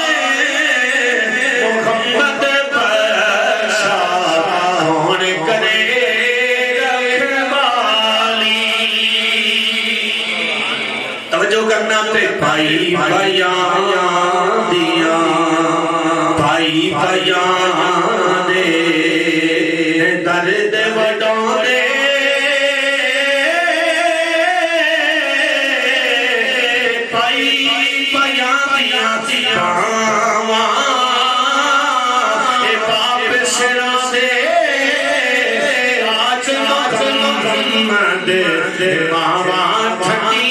[SPEAKER 6] محمد بخشا کون کرے کرنا پہ پائی بیان دیا، پائی بیان دے درد وڈوں دے، پائی بیان دیا پاواں اے باپ سرا دے، آج محمد ماواں ٹھنڈی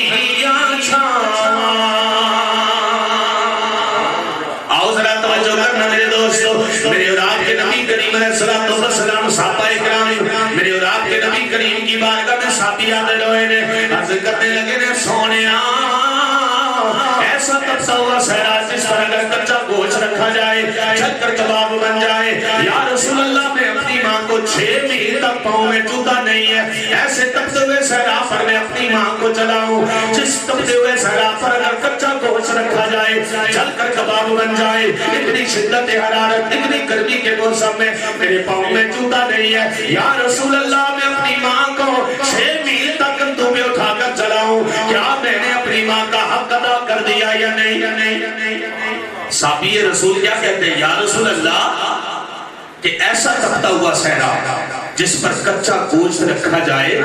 [SPEAKER 6] میرے اور آپ کے نبی کریم علیہ السلام صحابہ اکرام، میرے اور آپ کے نبی کریم کی بارگاہ میں صحابی آتے رہے نے عرض کرنے لگے نے سونیا ایسا طبقہ ہوا صحرا جس پر اگر کچا گوشت رکھا جائے چھل کر کباب بن جائے، یا رسول اللہ میں اپنی ماں کو 6 مہینے تک پاؤں میں جوتا نہیں ہے، ایسے تپتے ہوئے صحرا پر میں اپنی ماں کو چلاؤں جس تپتے ہوئے صحرا پر اگر کچا گوشت رکھا جائے چھل کر کباب بن جائے، اتنی شدت حرارت اتنی گرمی کے موسم میں میرے پاؤں میں جوتا نہیں ہے، یا رسول اللہ میں اپنی ماں کو 6 میل تک کندھوں میں اٹھا کر چلاؤں، کیا میں نے اپنی ماں کا حق ادا کر دیا یا نہیں؟ صحابی رسول کیا کہتے ہیں یا رسول اللہ کہ ایسا تپتا ہوا صحرا جس پر کچا گوشت رکھا جائے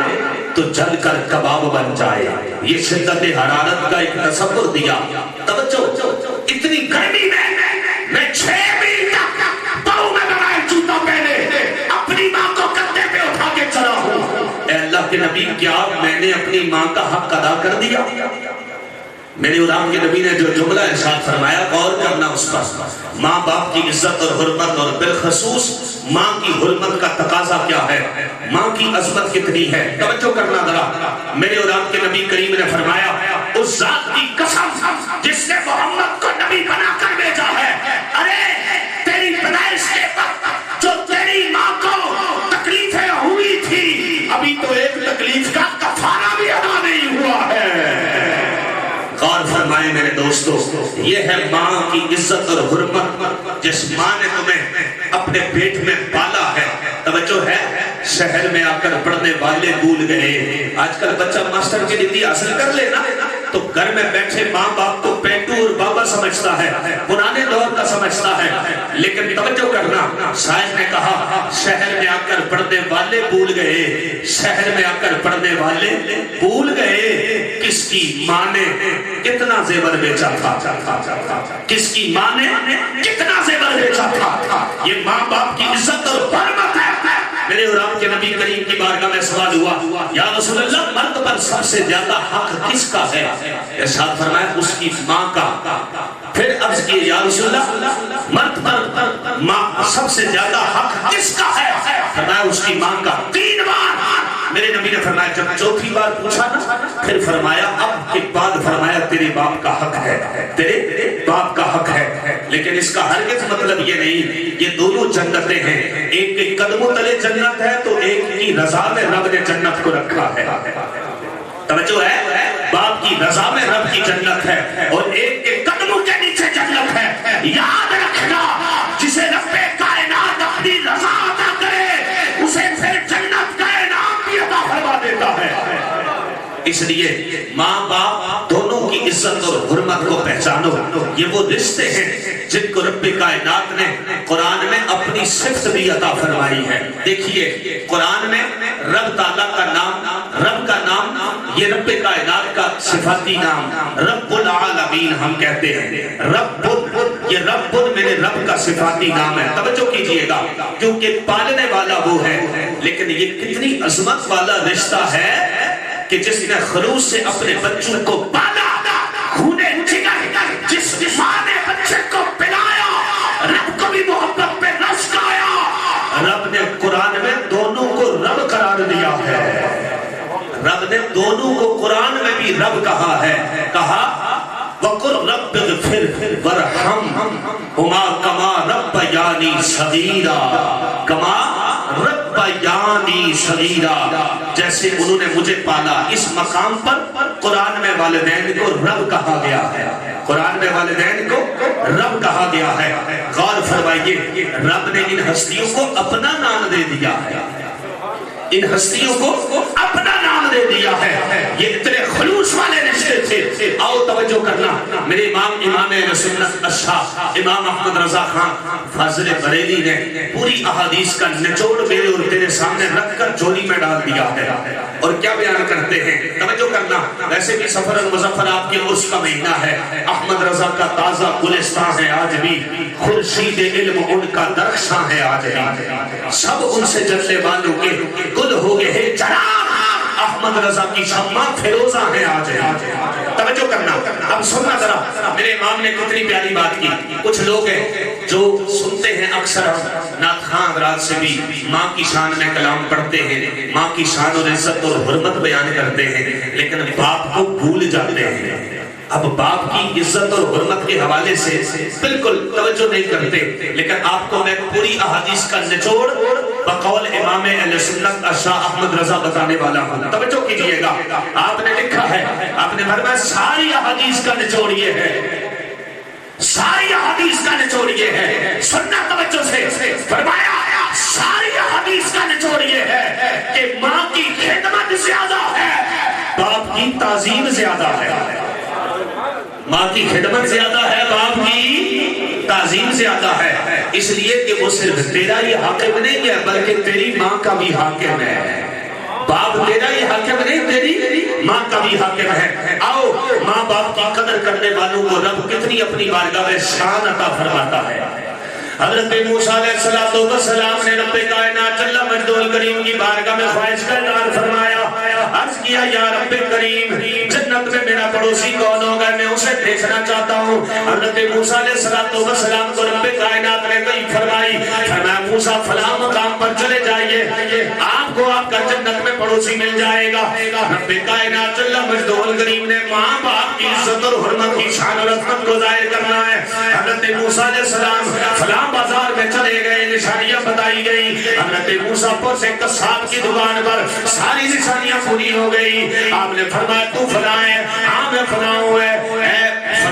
[SPEAKER 6] تو جل کر کباب بن جائے، یہ شدت حرارت کا ایک تصور دیا۔ توجہ، اتنی گرمی میں 6 میل تک پاؤں میں بغیر جوتا پہنے اپنی ماں کو کندھے پہ اٹھا کے چلا ہوں، اے اللہ کے نبی کیا میں نے اپنی ماں کا حق ادا کر دیا؟ میرے اور آپ کے نبی نے جو جملہ ارشاد فرمایا غور کرنا اس پر، ماں باپ کی عزت اور حرمت اور بالخصوص ماں کی حرمت کا تقاضا کیا ہے، ماں کی عظمت کتنی ہے، توجہ کرنا ذرا۔ میرے اور آپ کے نبی کریم نے فرمایا اس ذات کی قسم جس نے محمد کو نبی بنا کر بھیجا ہے، ارے تیری پیدائش کے وقت جو تیری ماں کو تکلیفیں ہوئی تھی ابھی تو ایک تکلیف کا کفارہ بھی ادا نہیں یہ ہے ماں کی عزت اور حرمت، جس ماں نے تمہیں اپنے پیٹ میں پالا ہے۔ توجہ ہے، شہر میں آ کر پڑھنے والے بھول گئے۔ آج کل بچہ ماسٹر کی ڈگری حاصل کر لے نا تو گھر میں بیٹھے ماں باپ کو پینٹو اور بابا سمجھتا ہے، پرانے دور کا سمجھتا ہے۔ لیکن توجہ کرنا، شاعر نے کہا شہر میں آ کر پڑھنے والے بھول گئے، شہر میں آ کر پڑھنے والے بھول گئے کس کی ماں نے کتنا زیور بیچا تھا، کس کی ماں نے کتنا زیور بیچا تھا۔ یہ ماں باپ کی عزت اور حرمت ہے۔ میرے اور آپ کے نبی کریم کی بارگاہ میں سوال ہوا، یا رسول اللہ مرد پر سب سے زیادہ حق کس کا ہے؟ ارشاد فرمایا اس کی ماں کا۔ پھر عرض کیے یا رسول اللہ مرد پر سب سے زیادہ حق کس کا ہے؟ فرمایا اس کی ماں کا۔ 3 بار میرے نبی نے فرمایا، جب چوتھی بار پوچھا نا پھر فرمایا اب کے بعد فرمایا تیرے باپ کا حق ہے، تیرے باپ کا حق ہے۔ لیکن اس کا ہرگز مطلب یہ نہیں یہ دونوں جنتیں ہیں، ایک کے قدموں تلے جنت ہے تو ایک کی رضا میں رب نے جنت کو رکھا ہے۔ توجہ ہے، باپ کی رضا میں رب کی جنت ہے اور ایک کے قدموں کے نیچے جنت ہے۔ یاد رکھنا، جسے رب کائنات اپنی رضا عطا کرے اسے پھر جنت کا انعام بھی عطا فرما دیتا ہے۔ اس لیے ماں باپ دونوں کی عزت اور حرمت کو پہچانو۔ یہ وہ رشتے ہیں جن کو رب کائنات نے قرآن میں اپنی صفت بھی عطا فرمائی ہے۔ دیکھیے قرآن میں رب تعالیٰ کا نام یہ رب کائنات کا صفاتی نام رب العالمین ہم کہتے ہیں۔ یہ رب میرے رب کا صفاتی نام ہے۔ توجہ کیجئے گا کیونکہ پالنے والا وہ ہے، لیکن یہ کتنی عظمت والا رشتہ ہے کہ جس نے خلوص سے اپنے بچوں کو پالا، خونے جگر جس ماں نے بچے کو پلایا، رب کو بھی محبت پہ رشک آیا۔ رب نے قرآن میں دونوں کو رب قرار دیا ہے، رب نے دونوں کو قرآن میں بھی رب کہا ہے۔ کہا وَقُلْ رَبِّ اغْفِرْ وَارْحَمْهُمَا كَمَا رَبَّيَانِي صَغِيرًا، کما ربیانی صغیرا، جیسے انہوں نے مجھے پالا۔ اس مقام پر قرآن میں والدین کو رب کہا گیا ہے، قرآن میں والدین کو رب کہا گیا ہے۔ غور فرمائیے، رب نے ان ہستیوں کو اپنا نام دے دیا ہے، ان ہستیوں کو اپنا نام دے دیا ہے۔ یہ اتنے خلوص والے رشتے تھے۔ آؤ توجہ کرنا، میرے امام اہل سنت اشاہ امام احمد رضا خان فاضل بریلی نے پوری احادیث کا نچوڑ میرے اور تیرے سامنے رکھ کر جھولی میں ڈال دیا ہے۔ اور کیا بیان کرتے ہیں، توجہ کرنا۔ ویسے بھی سفر المظفر آپ کے عرس کا مہینہ ہے، احمد رضا کا تازہ گلستان ہے آج بھی، خورشید علم ان کا درخشاں ہے آج بھی، سب ان سے جلنے والوں کے گل ہو گئے ہیں چراغ، احمد رضا کی شمع فیروزہ ہے آج۔ توجہ کرنا، اب سننا ذرا، میرے امام نے کتنی پیاری بات کی۔ کچھ لوگ ہیں جو سنتے ہیں اکثر نعت خواں حضرات سے بھی ماں کی شان میں کلام پڑھتے ہیں، ماں کی شان اور عزت اور حرمت بیان کرتے ہیں، لیکن باپ کو بھول جاتے ہیں۔ اب باپ کی عزت اور حرمت کے حوالے سے بالکل توجہ نہیں کرتے، لیکن آپ کو میں پوری احادیث کا نچوڑ بقول امام اہل سنت شاہ احمد رضا بتانے والا ہوں۔ توجہ کیجئے گا، آپ نے لکھا ہے، آپ نے فرمایا ساری احادیث کا نچوڑ یہ ہے، ساری احادیث کا نچوڑ یہ ہے، سننا توجہ سے، فرمایا ساری احادیث کا نچوڑ یہ ہے کہ ماں کی خدمت زیادہ ہے، باپ کی تعظیم زیادہ ہے۔ ماں کی خدمت زیادہ ہے، باپ کی تعظیم زیادہ ہے، اس لیے کہ وہ صرف تیرا ہی حاکم نہیں ہے بلکہ تیری ماں کا بھی حاکم ہے۔ باپ تیرا ہی حاکم نہیں، تیری ماں کا بھی حاکم ہے۔ آؤ ماں باپ کی قدر کرنے والوں کو رب کتنی اپنی بارگاہ میں شان عطا فرماتا ہے۔ حضرت موسیٰ علیہ السلام نے رب کائنات جل مجدہ الکریم کی بارگاہ میں خواہش کا اظہار فرمایا، عرض کیا یا رب کریم جنت میں میرا پڑوسی کون ہوگا، میں اسے دیکھنا چاہتا ہوں۔ حضرت موسیٰ علیہ السلام کو رب کائنات نے کہیں فرمایا موسیٰ فلاں مقام پر چلے جائیے، آپ کو آپ کا جنت میں پڑوسی مل جائے گا۔ رب کائنات جل مجدہ الکریم نے ماں باپ کی عزت اور حرمت کی شان اور عظمت کو ظاہر کرنا ہے۔ حضرت موسیٰ علیہ السلام فلاں بازار میں چلے گئے، نشانیاں بتائی گئی۔ حضرت موسیٰ پر سے قصاب کی دکان پر ساری نشانیاں پوری ہو گئی۔ آپ نے فرمایا تو فلاں ہے، ہاں میں فلاں ہوں ہے،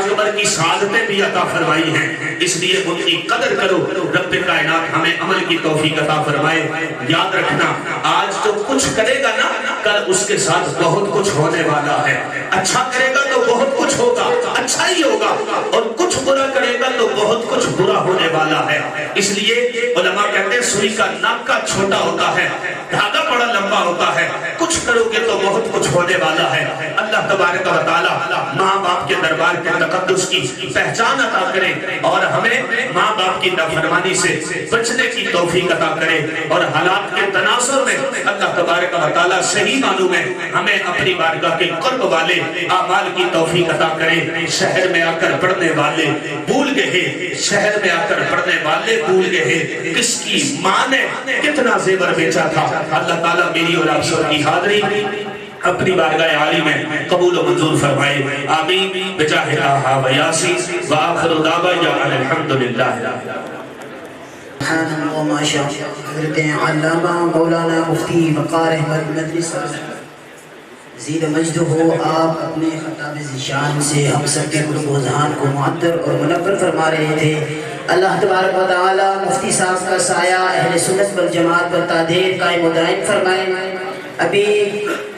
[SPEAKER 6] اکبر کی سعادتیں بھی عطا فرمائی ہیں، اس لیے ان کی قدر کرو۔ رب کائنات ہمیں عمل کی توفیق عطا فرمائے۔ یاد رکھنا آج جو کچھ کرے گا نا کل اس کے ساتھ بہت کچھ ہونے والا ہے۔ اچھا کرے گا تو بہت کچھ ہوگا، اچھا ہی ہوگا، اور کچھ برا کرے گا تو بہت کچھ برا ہونے والا ہے۔ اس لیے علماء کہتے ہیں سوئی کا ناکا چھوٹا ہوتا ہے، دھاگا بڑا لمبا ہوتا ہے، کچھ کرو گے تو بہت کچھ ہونے والا ہے۔ اللہ تبارک و تعالی ماں باپ کے دربار کے تقدس کی پہچان عطا کرے اور ہمیں ماں باپ کی نافرمانی سے بچنے کی توفیق عطا کرے، اور حالات کے تناظر میں اللہ تبارک و تعالی صحیح معلوم ہے ہمیں اپنی بارگاہ کے قرب والے اعمال کی توفیق عطا کرے۔ شہر میں آ کر پڑھنے والے بھول گئے، شہر میں آ کر پڑھنے والے بھول گئے کس کی ماں نے کتنا زیور بیچا تھا۔ اللہ تعالیٰ میری اور آپ سب کی حاضری اپنی بارگاہ عالی میں قبول و منظور فرمائے، آمین بجاہ طٰہٰ و یاسین، وآخر دعوانا ان الحمدللہ۔
[SPEAKER 1] سبحان و ما شاء حضرت علامہ مولانا مفتی وقار احمد مدنی صاحب زید مجد ہو، آپ اپنے خطاب ذیشان سے ہم سب کے قلوب و اذہان کو معطر اور منور فرما رہے تھے۔ اللہ تبارک و تعالی مفتی صاحب کا سایہ اہل سنت والجماعت پر تادیر قائم و دائم فرمائے۔ ابھی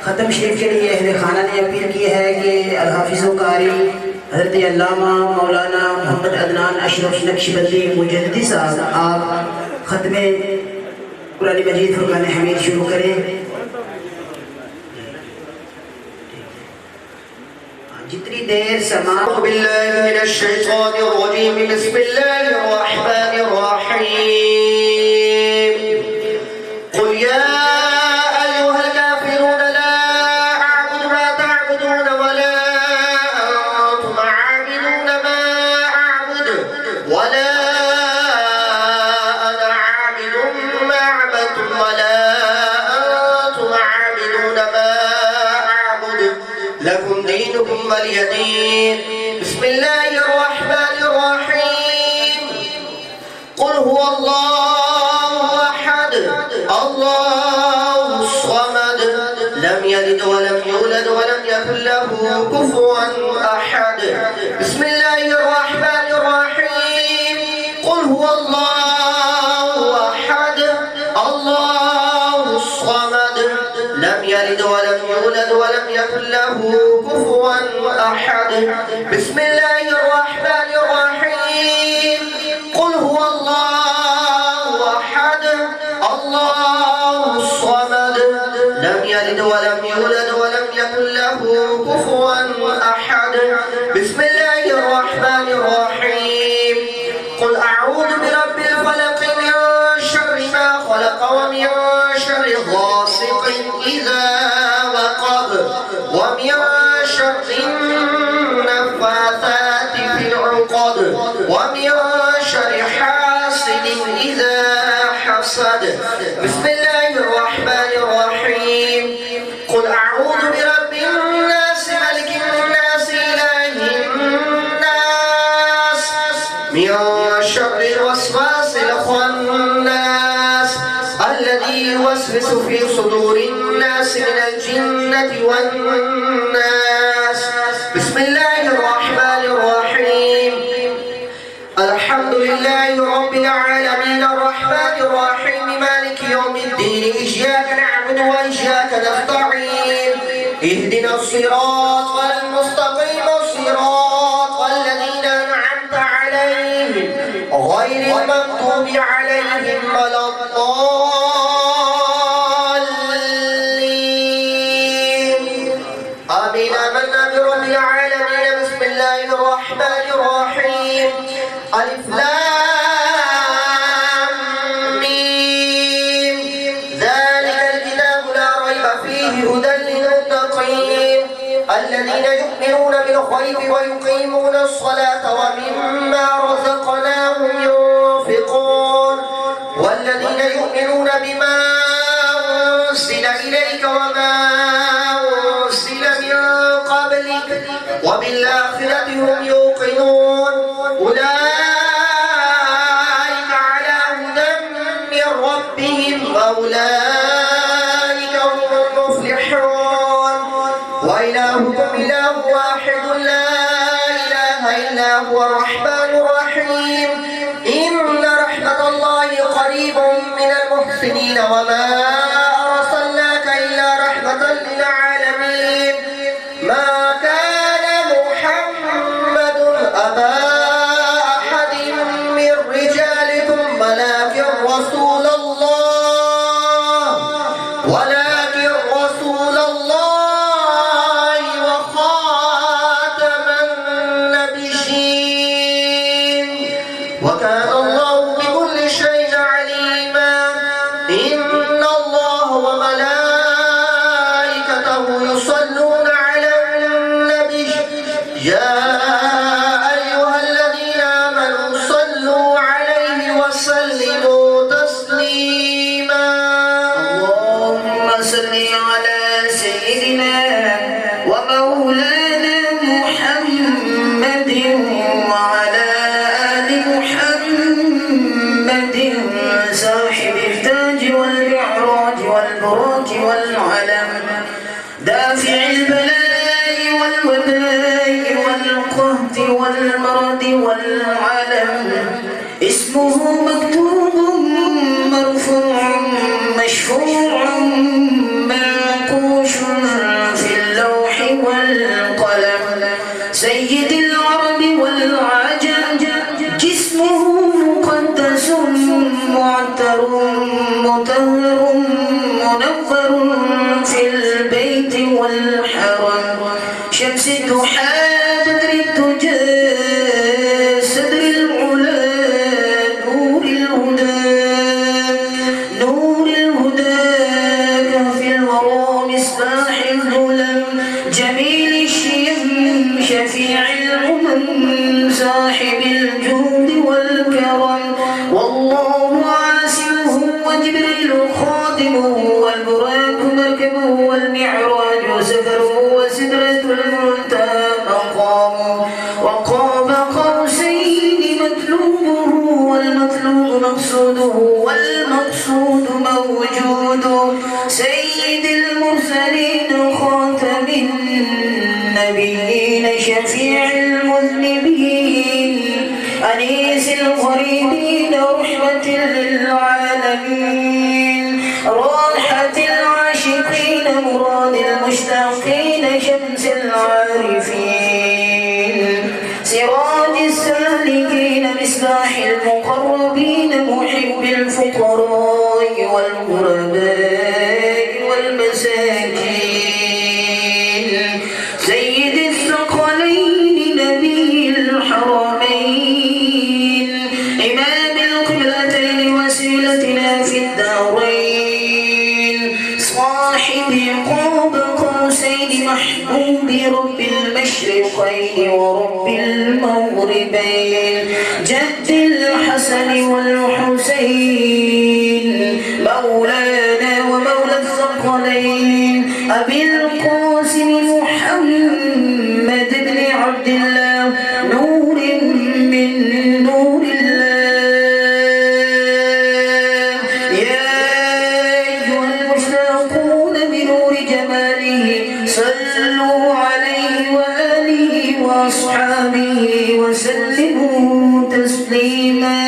[SPEAKER 1] ختم شریف کے لیے اہل خانہ نے اپیل کی ہے کہ الحافظ و قاری حضرت علامہ مولانا محمد عدنان اشرف نقشبندی مجددی صاحب آپ ختم قرآن مجید فرقان حمید شروع کریں۔ جتنی دیر سماع
[SPEAKER 7] باللہ من الشیطان الرجیم بسم اللہ الرحمن الرحیم قل یا ایوہ الکافرون لا اعبد ما تعبدون ولا انتم عابدون ما اعبد ولا انا عابد ما عبدتم ولا انتم عابدون ما اعبد لکم دینکم ولی دین بسم اللہ الرحمن الرحیم قل هو اللہ احد اللہ الصمد لم یلد ولم یولد ولم یکن له کفوا احد بسم اللہ الرحمن الرحیم قل هو اللہ احد اللہ الصمد لم يلد ولم يولد ولم يكن له كفوا أحد بسم الله الرحمن الرحيم قل هو الله أحد الله الصمد لم يلد ولم يولد ولم يكن له كفوا أحد بسم الله الرحمن الرحيم قل أعوذ برب الفلق من شر ما خلق ومن شر غاسق إذا وقب ومن شر النفاثات في العقد ومن شر حاسد إذا حسد بسم الله الرحمن الرحيم قل أعوذ برب الناس ملك الناس إله الناس من شر الوسواس الخناس الذي يوسوس في صدور الناس من الجنة والناس بسم الله الرحمن الرحيم الحمد لله رب العالمين الرحمن الرحيم مالك يوم الدين إياك نعبد وإياك نستعين اهدنا الصراط المستقيم صراط الذين أنعمت عليهم غير المغضوب عليهم ولا الضالين آمين آمنا برب العالمين بسم الله الرحمن الرحيم ألف لام ميم ذلك الكتاب لا ريب فيه هدى للمتقين الذين يؤمنون بالغيب ويقيمون الصلاة ومما رزقناهم ينفقون والذين يؤمنون بما أنزل إليك وما أنزل من قبلك وبالآخرة هم يوقنون أولئك على هدى من ربهم وأولئك هم المفلحون وإلهكم إله واحد لا من المحسنين وما أرسلناك إلا رحمة للعالمين ما كان محمد أبا أحد من رجالكم ولكن رسول الله وخاتم النبيين وكان الله بكل شيء عليما إن الله وملائكته يصلون على النبي يا أيها الذين آمنوا صلوا عليه وسلموا تسليما
[SPEAKER 1] اللهم صل على سيدنا ومولانا محمد وعلى آل محمد صاحب التاج والمعراج والبراج والعلم دافع البلاء والوباء والقهر والمرض والعلم اسمه مكتوب مرفوع مشفوع منقوش في اللوح والقلم سيد العرب والعجم جسمه مقدس معطر مطهر منور في البيت والحرم شمس الضحى بدر الدجى صدر العلا نور الهدى كهف الورى مصباح الظلم جميل الشيم شفيع الأمم صاحب الجود والكرم والله عاسره وجبريل خادمه والبراق مركبه والمعراج سفره وسدرة المنتهى مقامه وقاب قوسين مطلوبه والمطلوب مقصوده والمقصود موجوده سيد المرسلين خاتم النبيين شفيع المذنبين أنيس الغريبين رحمة للعالمين راحة العاشقين مراد المشتاقين شمس العارفين سراج السالكين مصباح المقربين محب الفقراء والغرباء والمساكين سيد الثقلين نبي الحرمين إمام القبلتين وسيلتنا في الدارين صاحب قاب قوسين محبوب رب المشرقين ورب المغربين جد الحسن والحسين مولانا ومولى الثقلين أبي القاسم محمد بن عبد الله نور من نور الله يا أيها المشتاقون بنور جماله صلوا عليه وآله وأصحابه وسلموا تسليما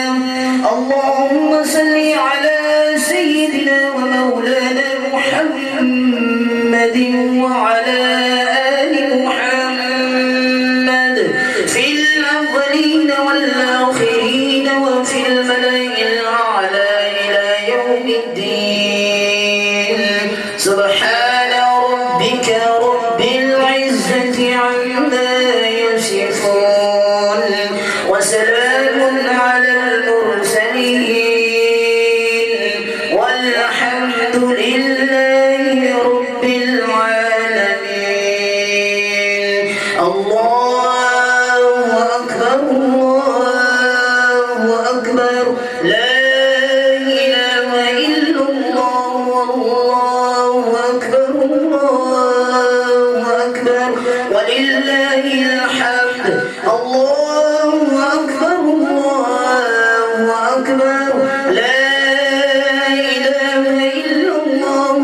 [SPEAKER 1] اللهم صل على سيدنا ومولانا محمد وعلى آل محمد في الأولين والآخرين وفي الملأ الأعلى إلى يوم الدين سبحان ربك رب العزة عما يصفون وسلام على المرسلين والحمد لله رب العالمين الله أكبر الله أكبر لا إله إلا الله والله أكبر الله أكبر ولله الحمد الله أكبر الله أكبر لا إله إلا الله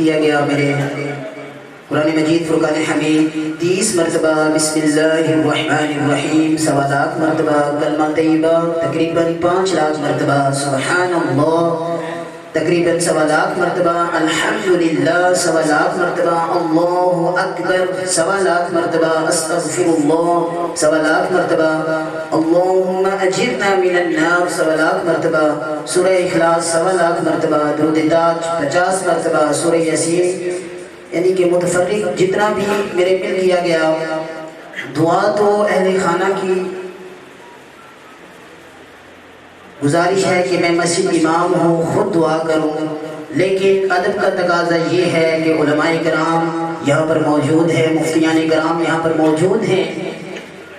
[SPEAKER 1] کیا گیا میرے قرآن مجید فرقان حمید 30 مرتبہ بسم اللہ الرحمن الرحیم 1.25 لاکھ مرتبہ کلمہ طیبہ تقریباً 5 لاکھ مرتبہ سبحان اللہ تقریباً 1.25 لاکھ مرتبہ الحمدللہ 1.25 لاکھ مرتبہ اللہ اکبر 1.25 لاکھ مرتبہ استغفر اللہ 1.25 لاکھ مرتبہ اللہم اجرنا من النار 1.25 لاکھ مرتبہ سورہ اخلاص 1.25 لاکھ مرتبہ درود تاج 50 مرتبہ سورہ یاسین، یعنی کہ متفرق جتنا بھی میرے مل کیا گیا۔ دعا تو اہل خانہ کی گزارش ہے کہ میں مسجد امام ہوں، خود دعا کروں، لیکن ادب کا تقاضا یہ ہے کہ علماء کرام یہاں پر موجود ہیں، مفتیان کرام یہاں پر موجود ہیں،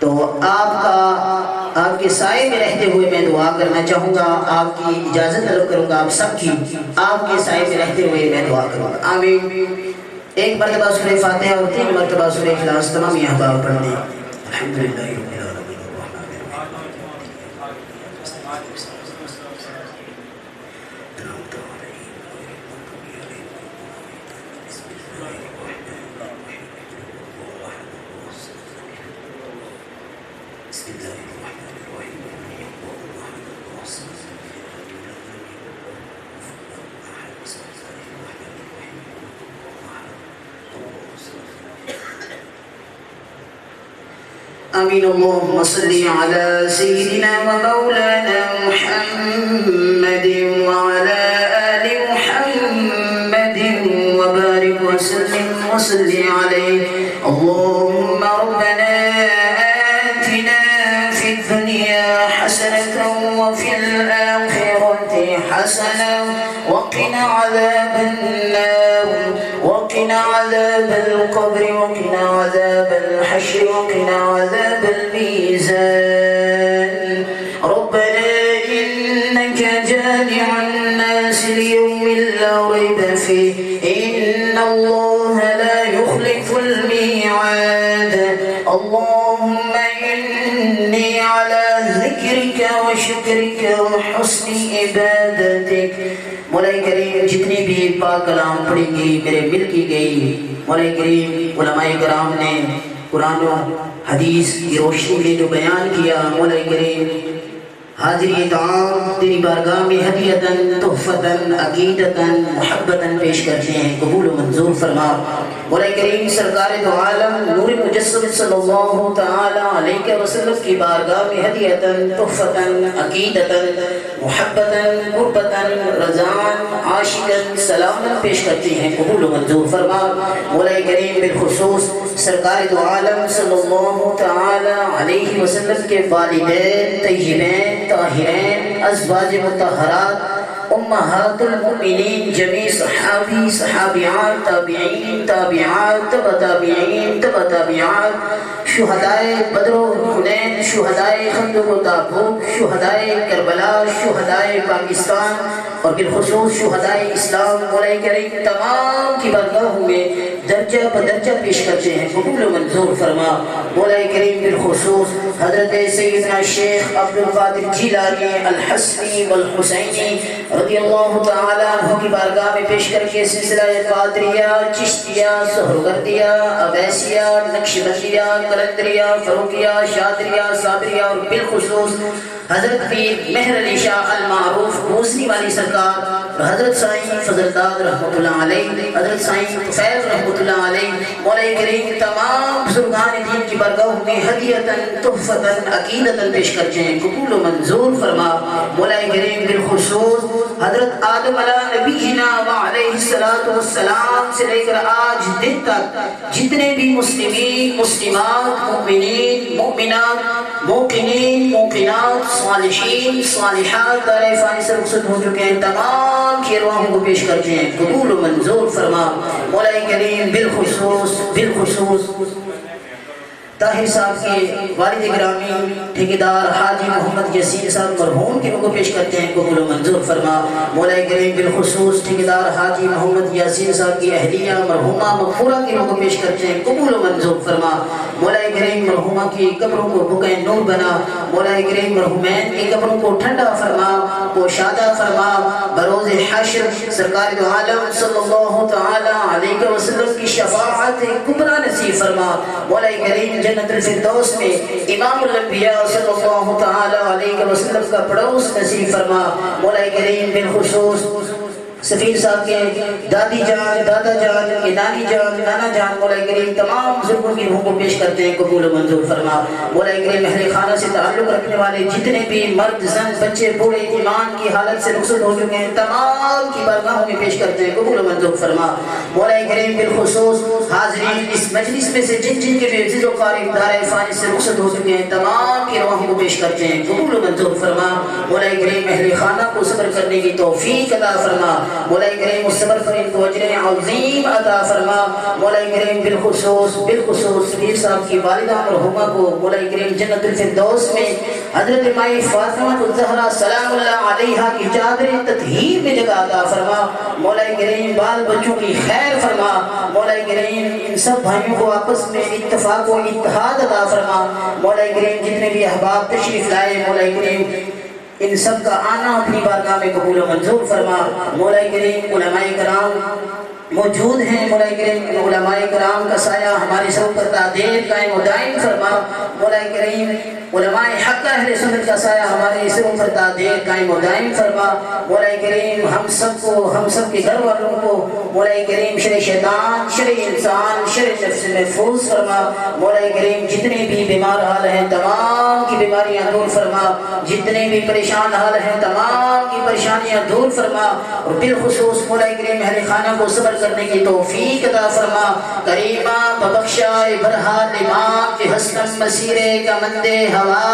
[SPEAKER 1] تو آپ کے سائے میں رہتے ہوئے میں دعا کرنا چاہوں گا، آپ کی اجازت طلب کروں گا، آپ سب کی آپ کے سائے میں رہتے ہوئے میں دعا کروں گا، آمین۔ ایک مرتبہ سورہ فاتحہ اور 3 مرتبہ سورہ اخلاص تمام یہاں باب پڑھ دیں۔ الحمدللہ رب العالمین الرحمن آمین۔ اللہم صلی علی سیدنا و مولانا محمد وعلی آل محمد وبارک وسلم وصلی علیہ۔ اللہم ربنا آتنا فی الدنیا حسنة وفی الآخرة حسنة وقنا عذاب النار وقنا عذاب القبر وقنا عذاب الحشر وقنا عذاب الميزان ربنا إنك جامع الناس ليوم لا ريب فيه إن الله لا يخلف الميعاد اللهم إني على ذكرك وشكرك وحسن عبادتك۔ مولا کریم جتنی بھی پاک کلام پڑھی گئی میرے مل کی گئی، مولا کریم علماء کرام نے قرآن و حدیث کی روشنی میں جو بیان کیا، مولا کریم حاضری تعام تیری بارگاہ میں ہدیتاً تحفتاً عقیدتاً محبتاً پیش کرتے ہیں، قبول و منظور فرما۔ مولا کریم سرکار دو عالم نور مجسم صلی اللہ تعالی علیہ وسلم کی بارگاہ میں ہدیتاً تحفتاً عقیدتاً محبتاً قربتاً رضاً عاشقاً سلاماً پیش کرتے ہیں، قبول و منظور فرما۔ مولا کریم بالخصوص سرکار دو عالم صلی اللہ تعالی علیہ وسلم کے والدین طیبین طاہرین ازواج مطہرات امہات المؤمنین جمیع صحابی صحابیات تابعین تابعات تبع تابعین تبع تابعات شہدائے بدر و حنین شہدائے خندق و تابوک شہدائے کربلا شہدائے پاکستان اور بالخصوص شہدائے اسلام، مولا کریم تمام کی بارگاہوں میں درجہ بدرجہ پیش کرتے ہیں، قبول و منظور فرما۔ مولا کریم بالخصوص حضرت سیدنا شیخ عبدالقادر جیلانی الحسنی والحسینی رضی اللہ تعالیٰ عنہ کی بارگاہ میں پیش کر کے سلسلہ قادریہ چشتیہ سہروردیہ اویسیہ نقشبندیہ قلندریہ فروقیہ شادریہ صابریہ اور بالخصوص حضرت پیر مہر علی شاہ المعروف بوسنی والی سرکار اور حضرت سائیں فضلداد رحمۃ اللہ علیہ حضرت سائیں فیض رحمۃ اللہ علیہ، مولا کریم تمام بزرگان دین کی بارگاہوں میں ہدیتاً تحفتاً عقیدتاً پیش کرتے ہیں، قبول و منظور فرما۔ مولا کریم بالخصوص حضرت آدم علیہ نبینا وعلیہ السلام سے لے کر آج دن تک جتنے بھی مسلمین مسلمات مومنین مومنات موقنین موقنات صالحین صالحات دار فانی سے رخصت ہو چکے ہیں، تمام کی ارواحوں کو پیش کرتے ہیں، قبول و منظور فرما۔ مولا کریم بالخصوص طاہر صاحب کے والد گرامی ٹھیکیدار حاجی محمد یسین صاحب مرحوم کے کو پیش کرتے ہیں، قبول و منظور فرما۔ مولا کریم بالخصوص ٹھیکیدار حاجی محمد یسین صاحب کی اہلیہ مرحومہ مغفورہ کے کو پیش کرتے ہیں، قبول و منظور فرما۔ مولا کریم مرحومہ کی قبروں کو بقع نور بنا، مولا کریم مرحومین کی قبروں کو ٹھنڈا فرما، پوشادہ فرما، بروز حشر سرکار دو عالم صلی اللہ تعالی علیہ وسلم کی شفاعت کبریٰ نصیب فرما۔ مولا کریم جنت الفردوس میں امام الانبیاء صلی اللہ تعالی علیہ وسلم کا پڑوس نصیب فرما۔ مولا کریم بالخصوص سفیر صاحب کے دادی جان، دادا جان، کے نانی جان، نانا جان، مولا کریم تمام بزرگوں کی روح کو پیش کرتے ہیں، قبول و منظور فرما۔ مولا کریم اہل خانہ سے تعلق رکھنے والے جتنے بھی مرد زن بچے بوڑھے ایمان کی حالت سے رخصت ہو چکے ہیں تمام کی بارگاہوں میں پیش کرتے ہیں، قبول و منظور فرما۔ مولا کریم بالخصوص حاضرین اس مجلس میں سے جن جن کے بھی عزیز و قارب دار فانی سے رخصت ہو چکے ہیں تمام کی روحوں کو پیش کرتے ہیں، قبول و منظور فرما۔ مولا کریم اہل خانہ کو صبر کرنے کی توفیق عطا فرما۔ مولا کریم صبر پر ان کو اجر عظیم عطا فرما۔ مولا کریم بالخصوص سفیر صاحب کی والدہ مرحومہ کو مولا کریم جنت الفردوس میں حضرت مائی فاطمہ الزہرا سلام اللہ علیہا کی چادر تطہیر میں جگہ عطا فرما۔ مولا کریم بال بچوں کی خیر فرما۔ مولا کریم ان سب بھائیوں کو آپس میں اتفاق و اتحاد عطا فرما۔ مولا کریم جتنے بھی احباب تشریف لائے مولا کریم ان سب کا آنا اپنی بارگاہ میں قبول و منظور فرما۔ مولا کریم علماء کرام موجود ہیں، مولا کریم علماء کرام کا سایہ ہمارے سب پر دائم قائم و دائم فرما۔ مولا کریم علماء حق اہل سنت کا سایہ ہمارے سب پر دائم قائم و دائم فرما۔ مولا کریم ہم سب کے گھر والوں کو مولا کریم شر شیطان، شر انسان، شر نفس سے محفوظ فرما۔ مولا کریم جتنے بھی بیمار حال ہیں تمام کی بیماریاں دور فرما، جتنے بھی پریشان حال ہیں تمام کی پریشانیاں دور فرما، اور بالخصوص مولا کریم اہل خانہ کو صبر کرنے کی توفیق عطا فرما۔ کریمہ ببخشائے برحال امام کے حسن مسیرے کا مندے ہوا،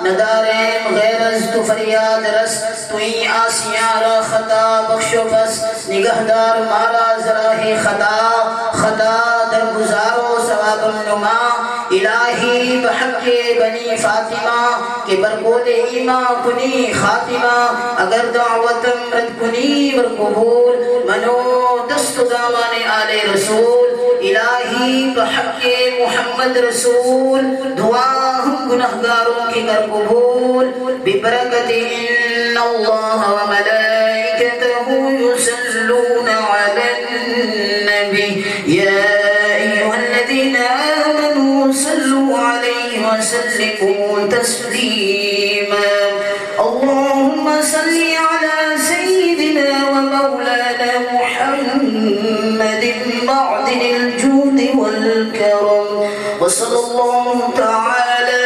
[SPEAKER 1] نداریم غیر از تو فریاد رس، توئی آسیاں را خطا بخشو بس، نگہدار مارا ذراہ خطا در گزارو ثواب النما، الہی بحق بنی فاطمہ کہ برقول ایمان کنی خاتمہ، اگر دعوتم رد کنی برقبول منو دست دامان آل رسول، الہی بحق محمد رسول دعا ہم گناہگاروں کی کر قبول، ببرکت ان اللہ و ملائکتہ یصلون علی النبی یا ایہا الذین آمنوا صلوا علیہ وسلموا تسلیما، اللہم صلی علی سیدنا و مولانا محمد معدن الجود والکرم، وصلی اللہ تعالی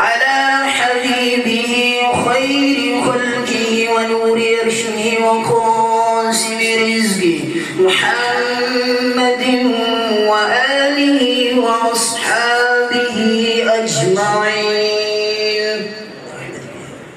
[SPEAKER 1] علی حبیبہ خیر خلقہ ونور عرشہ وقاسم رزقہ محمد وآلہ واصحابہ اجمعین۔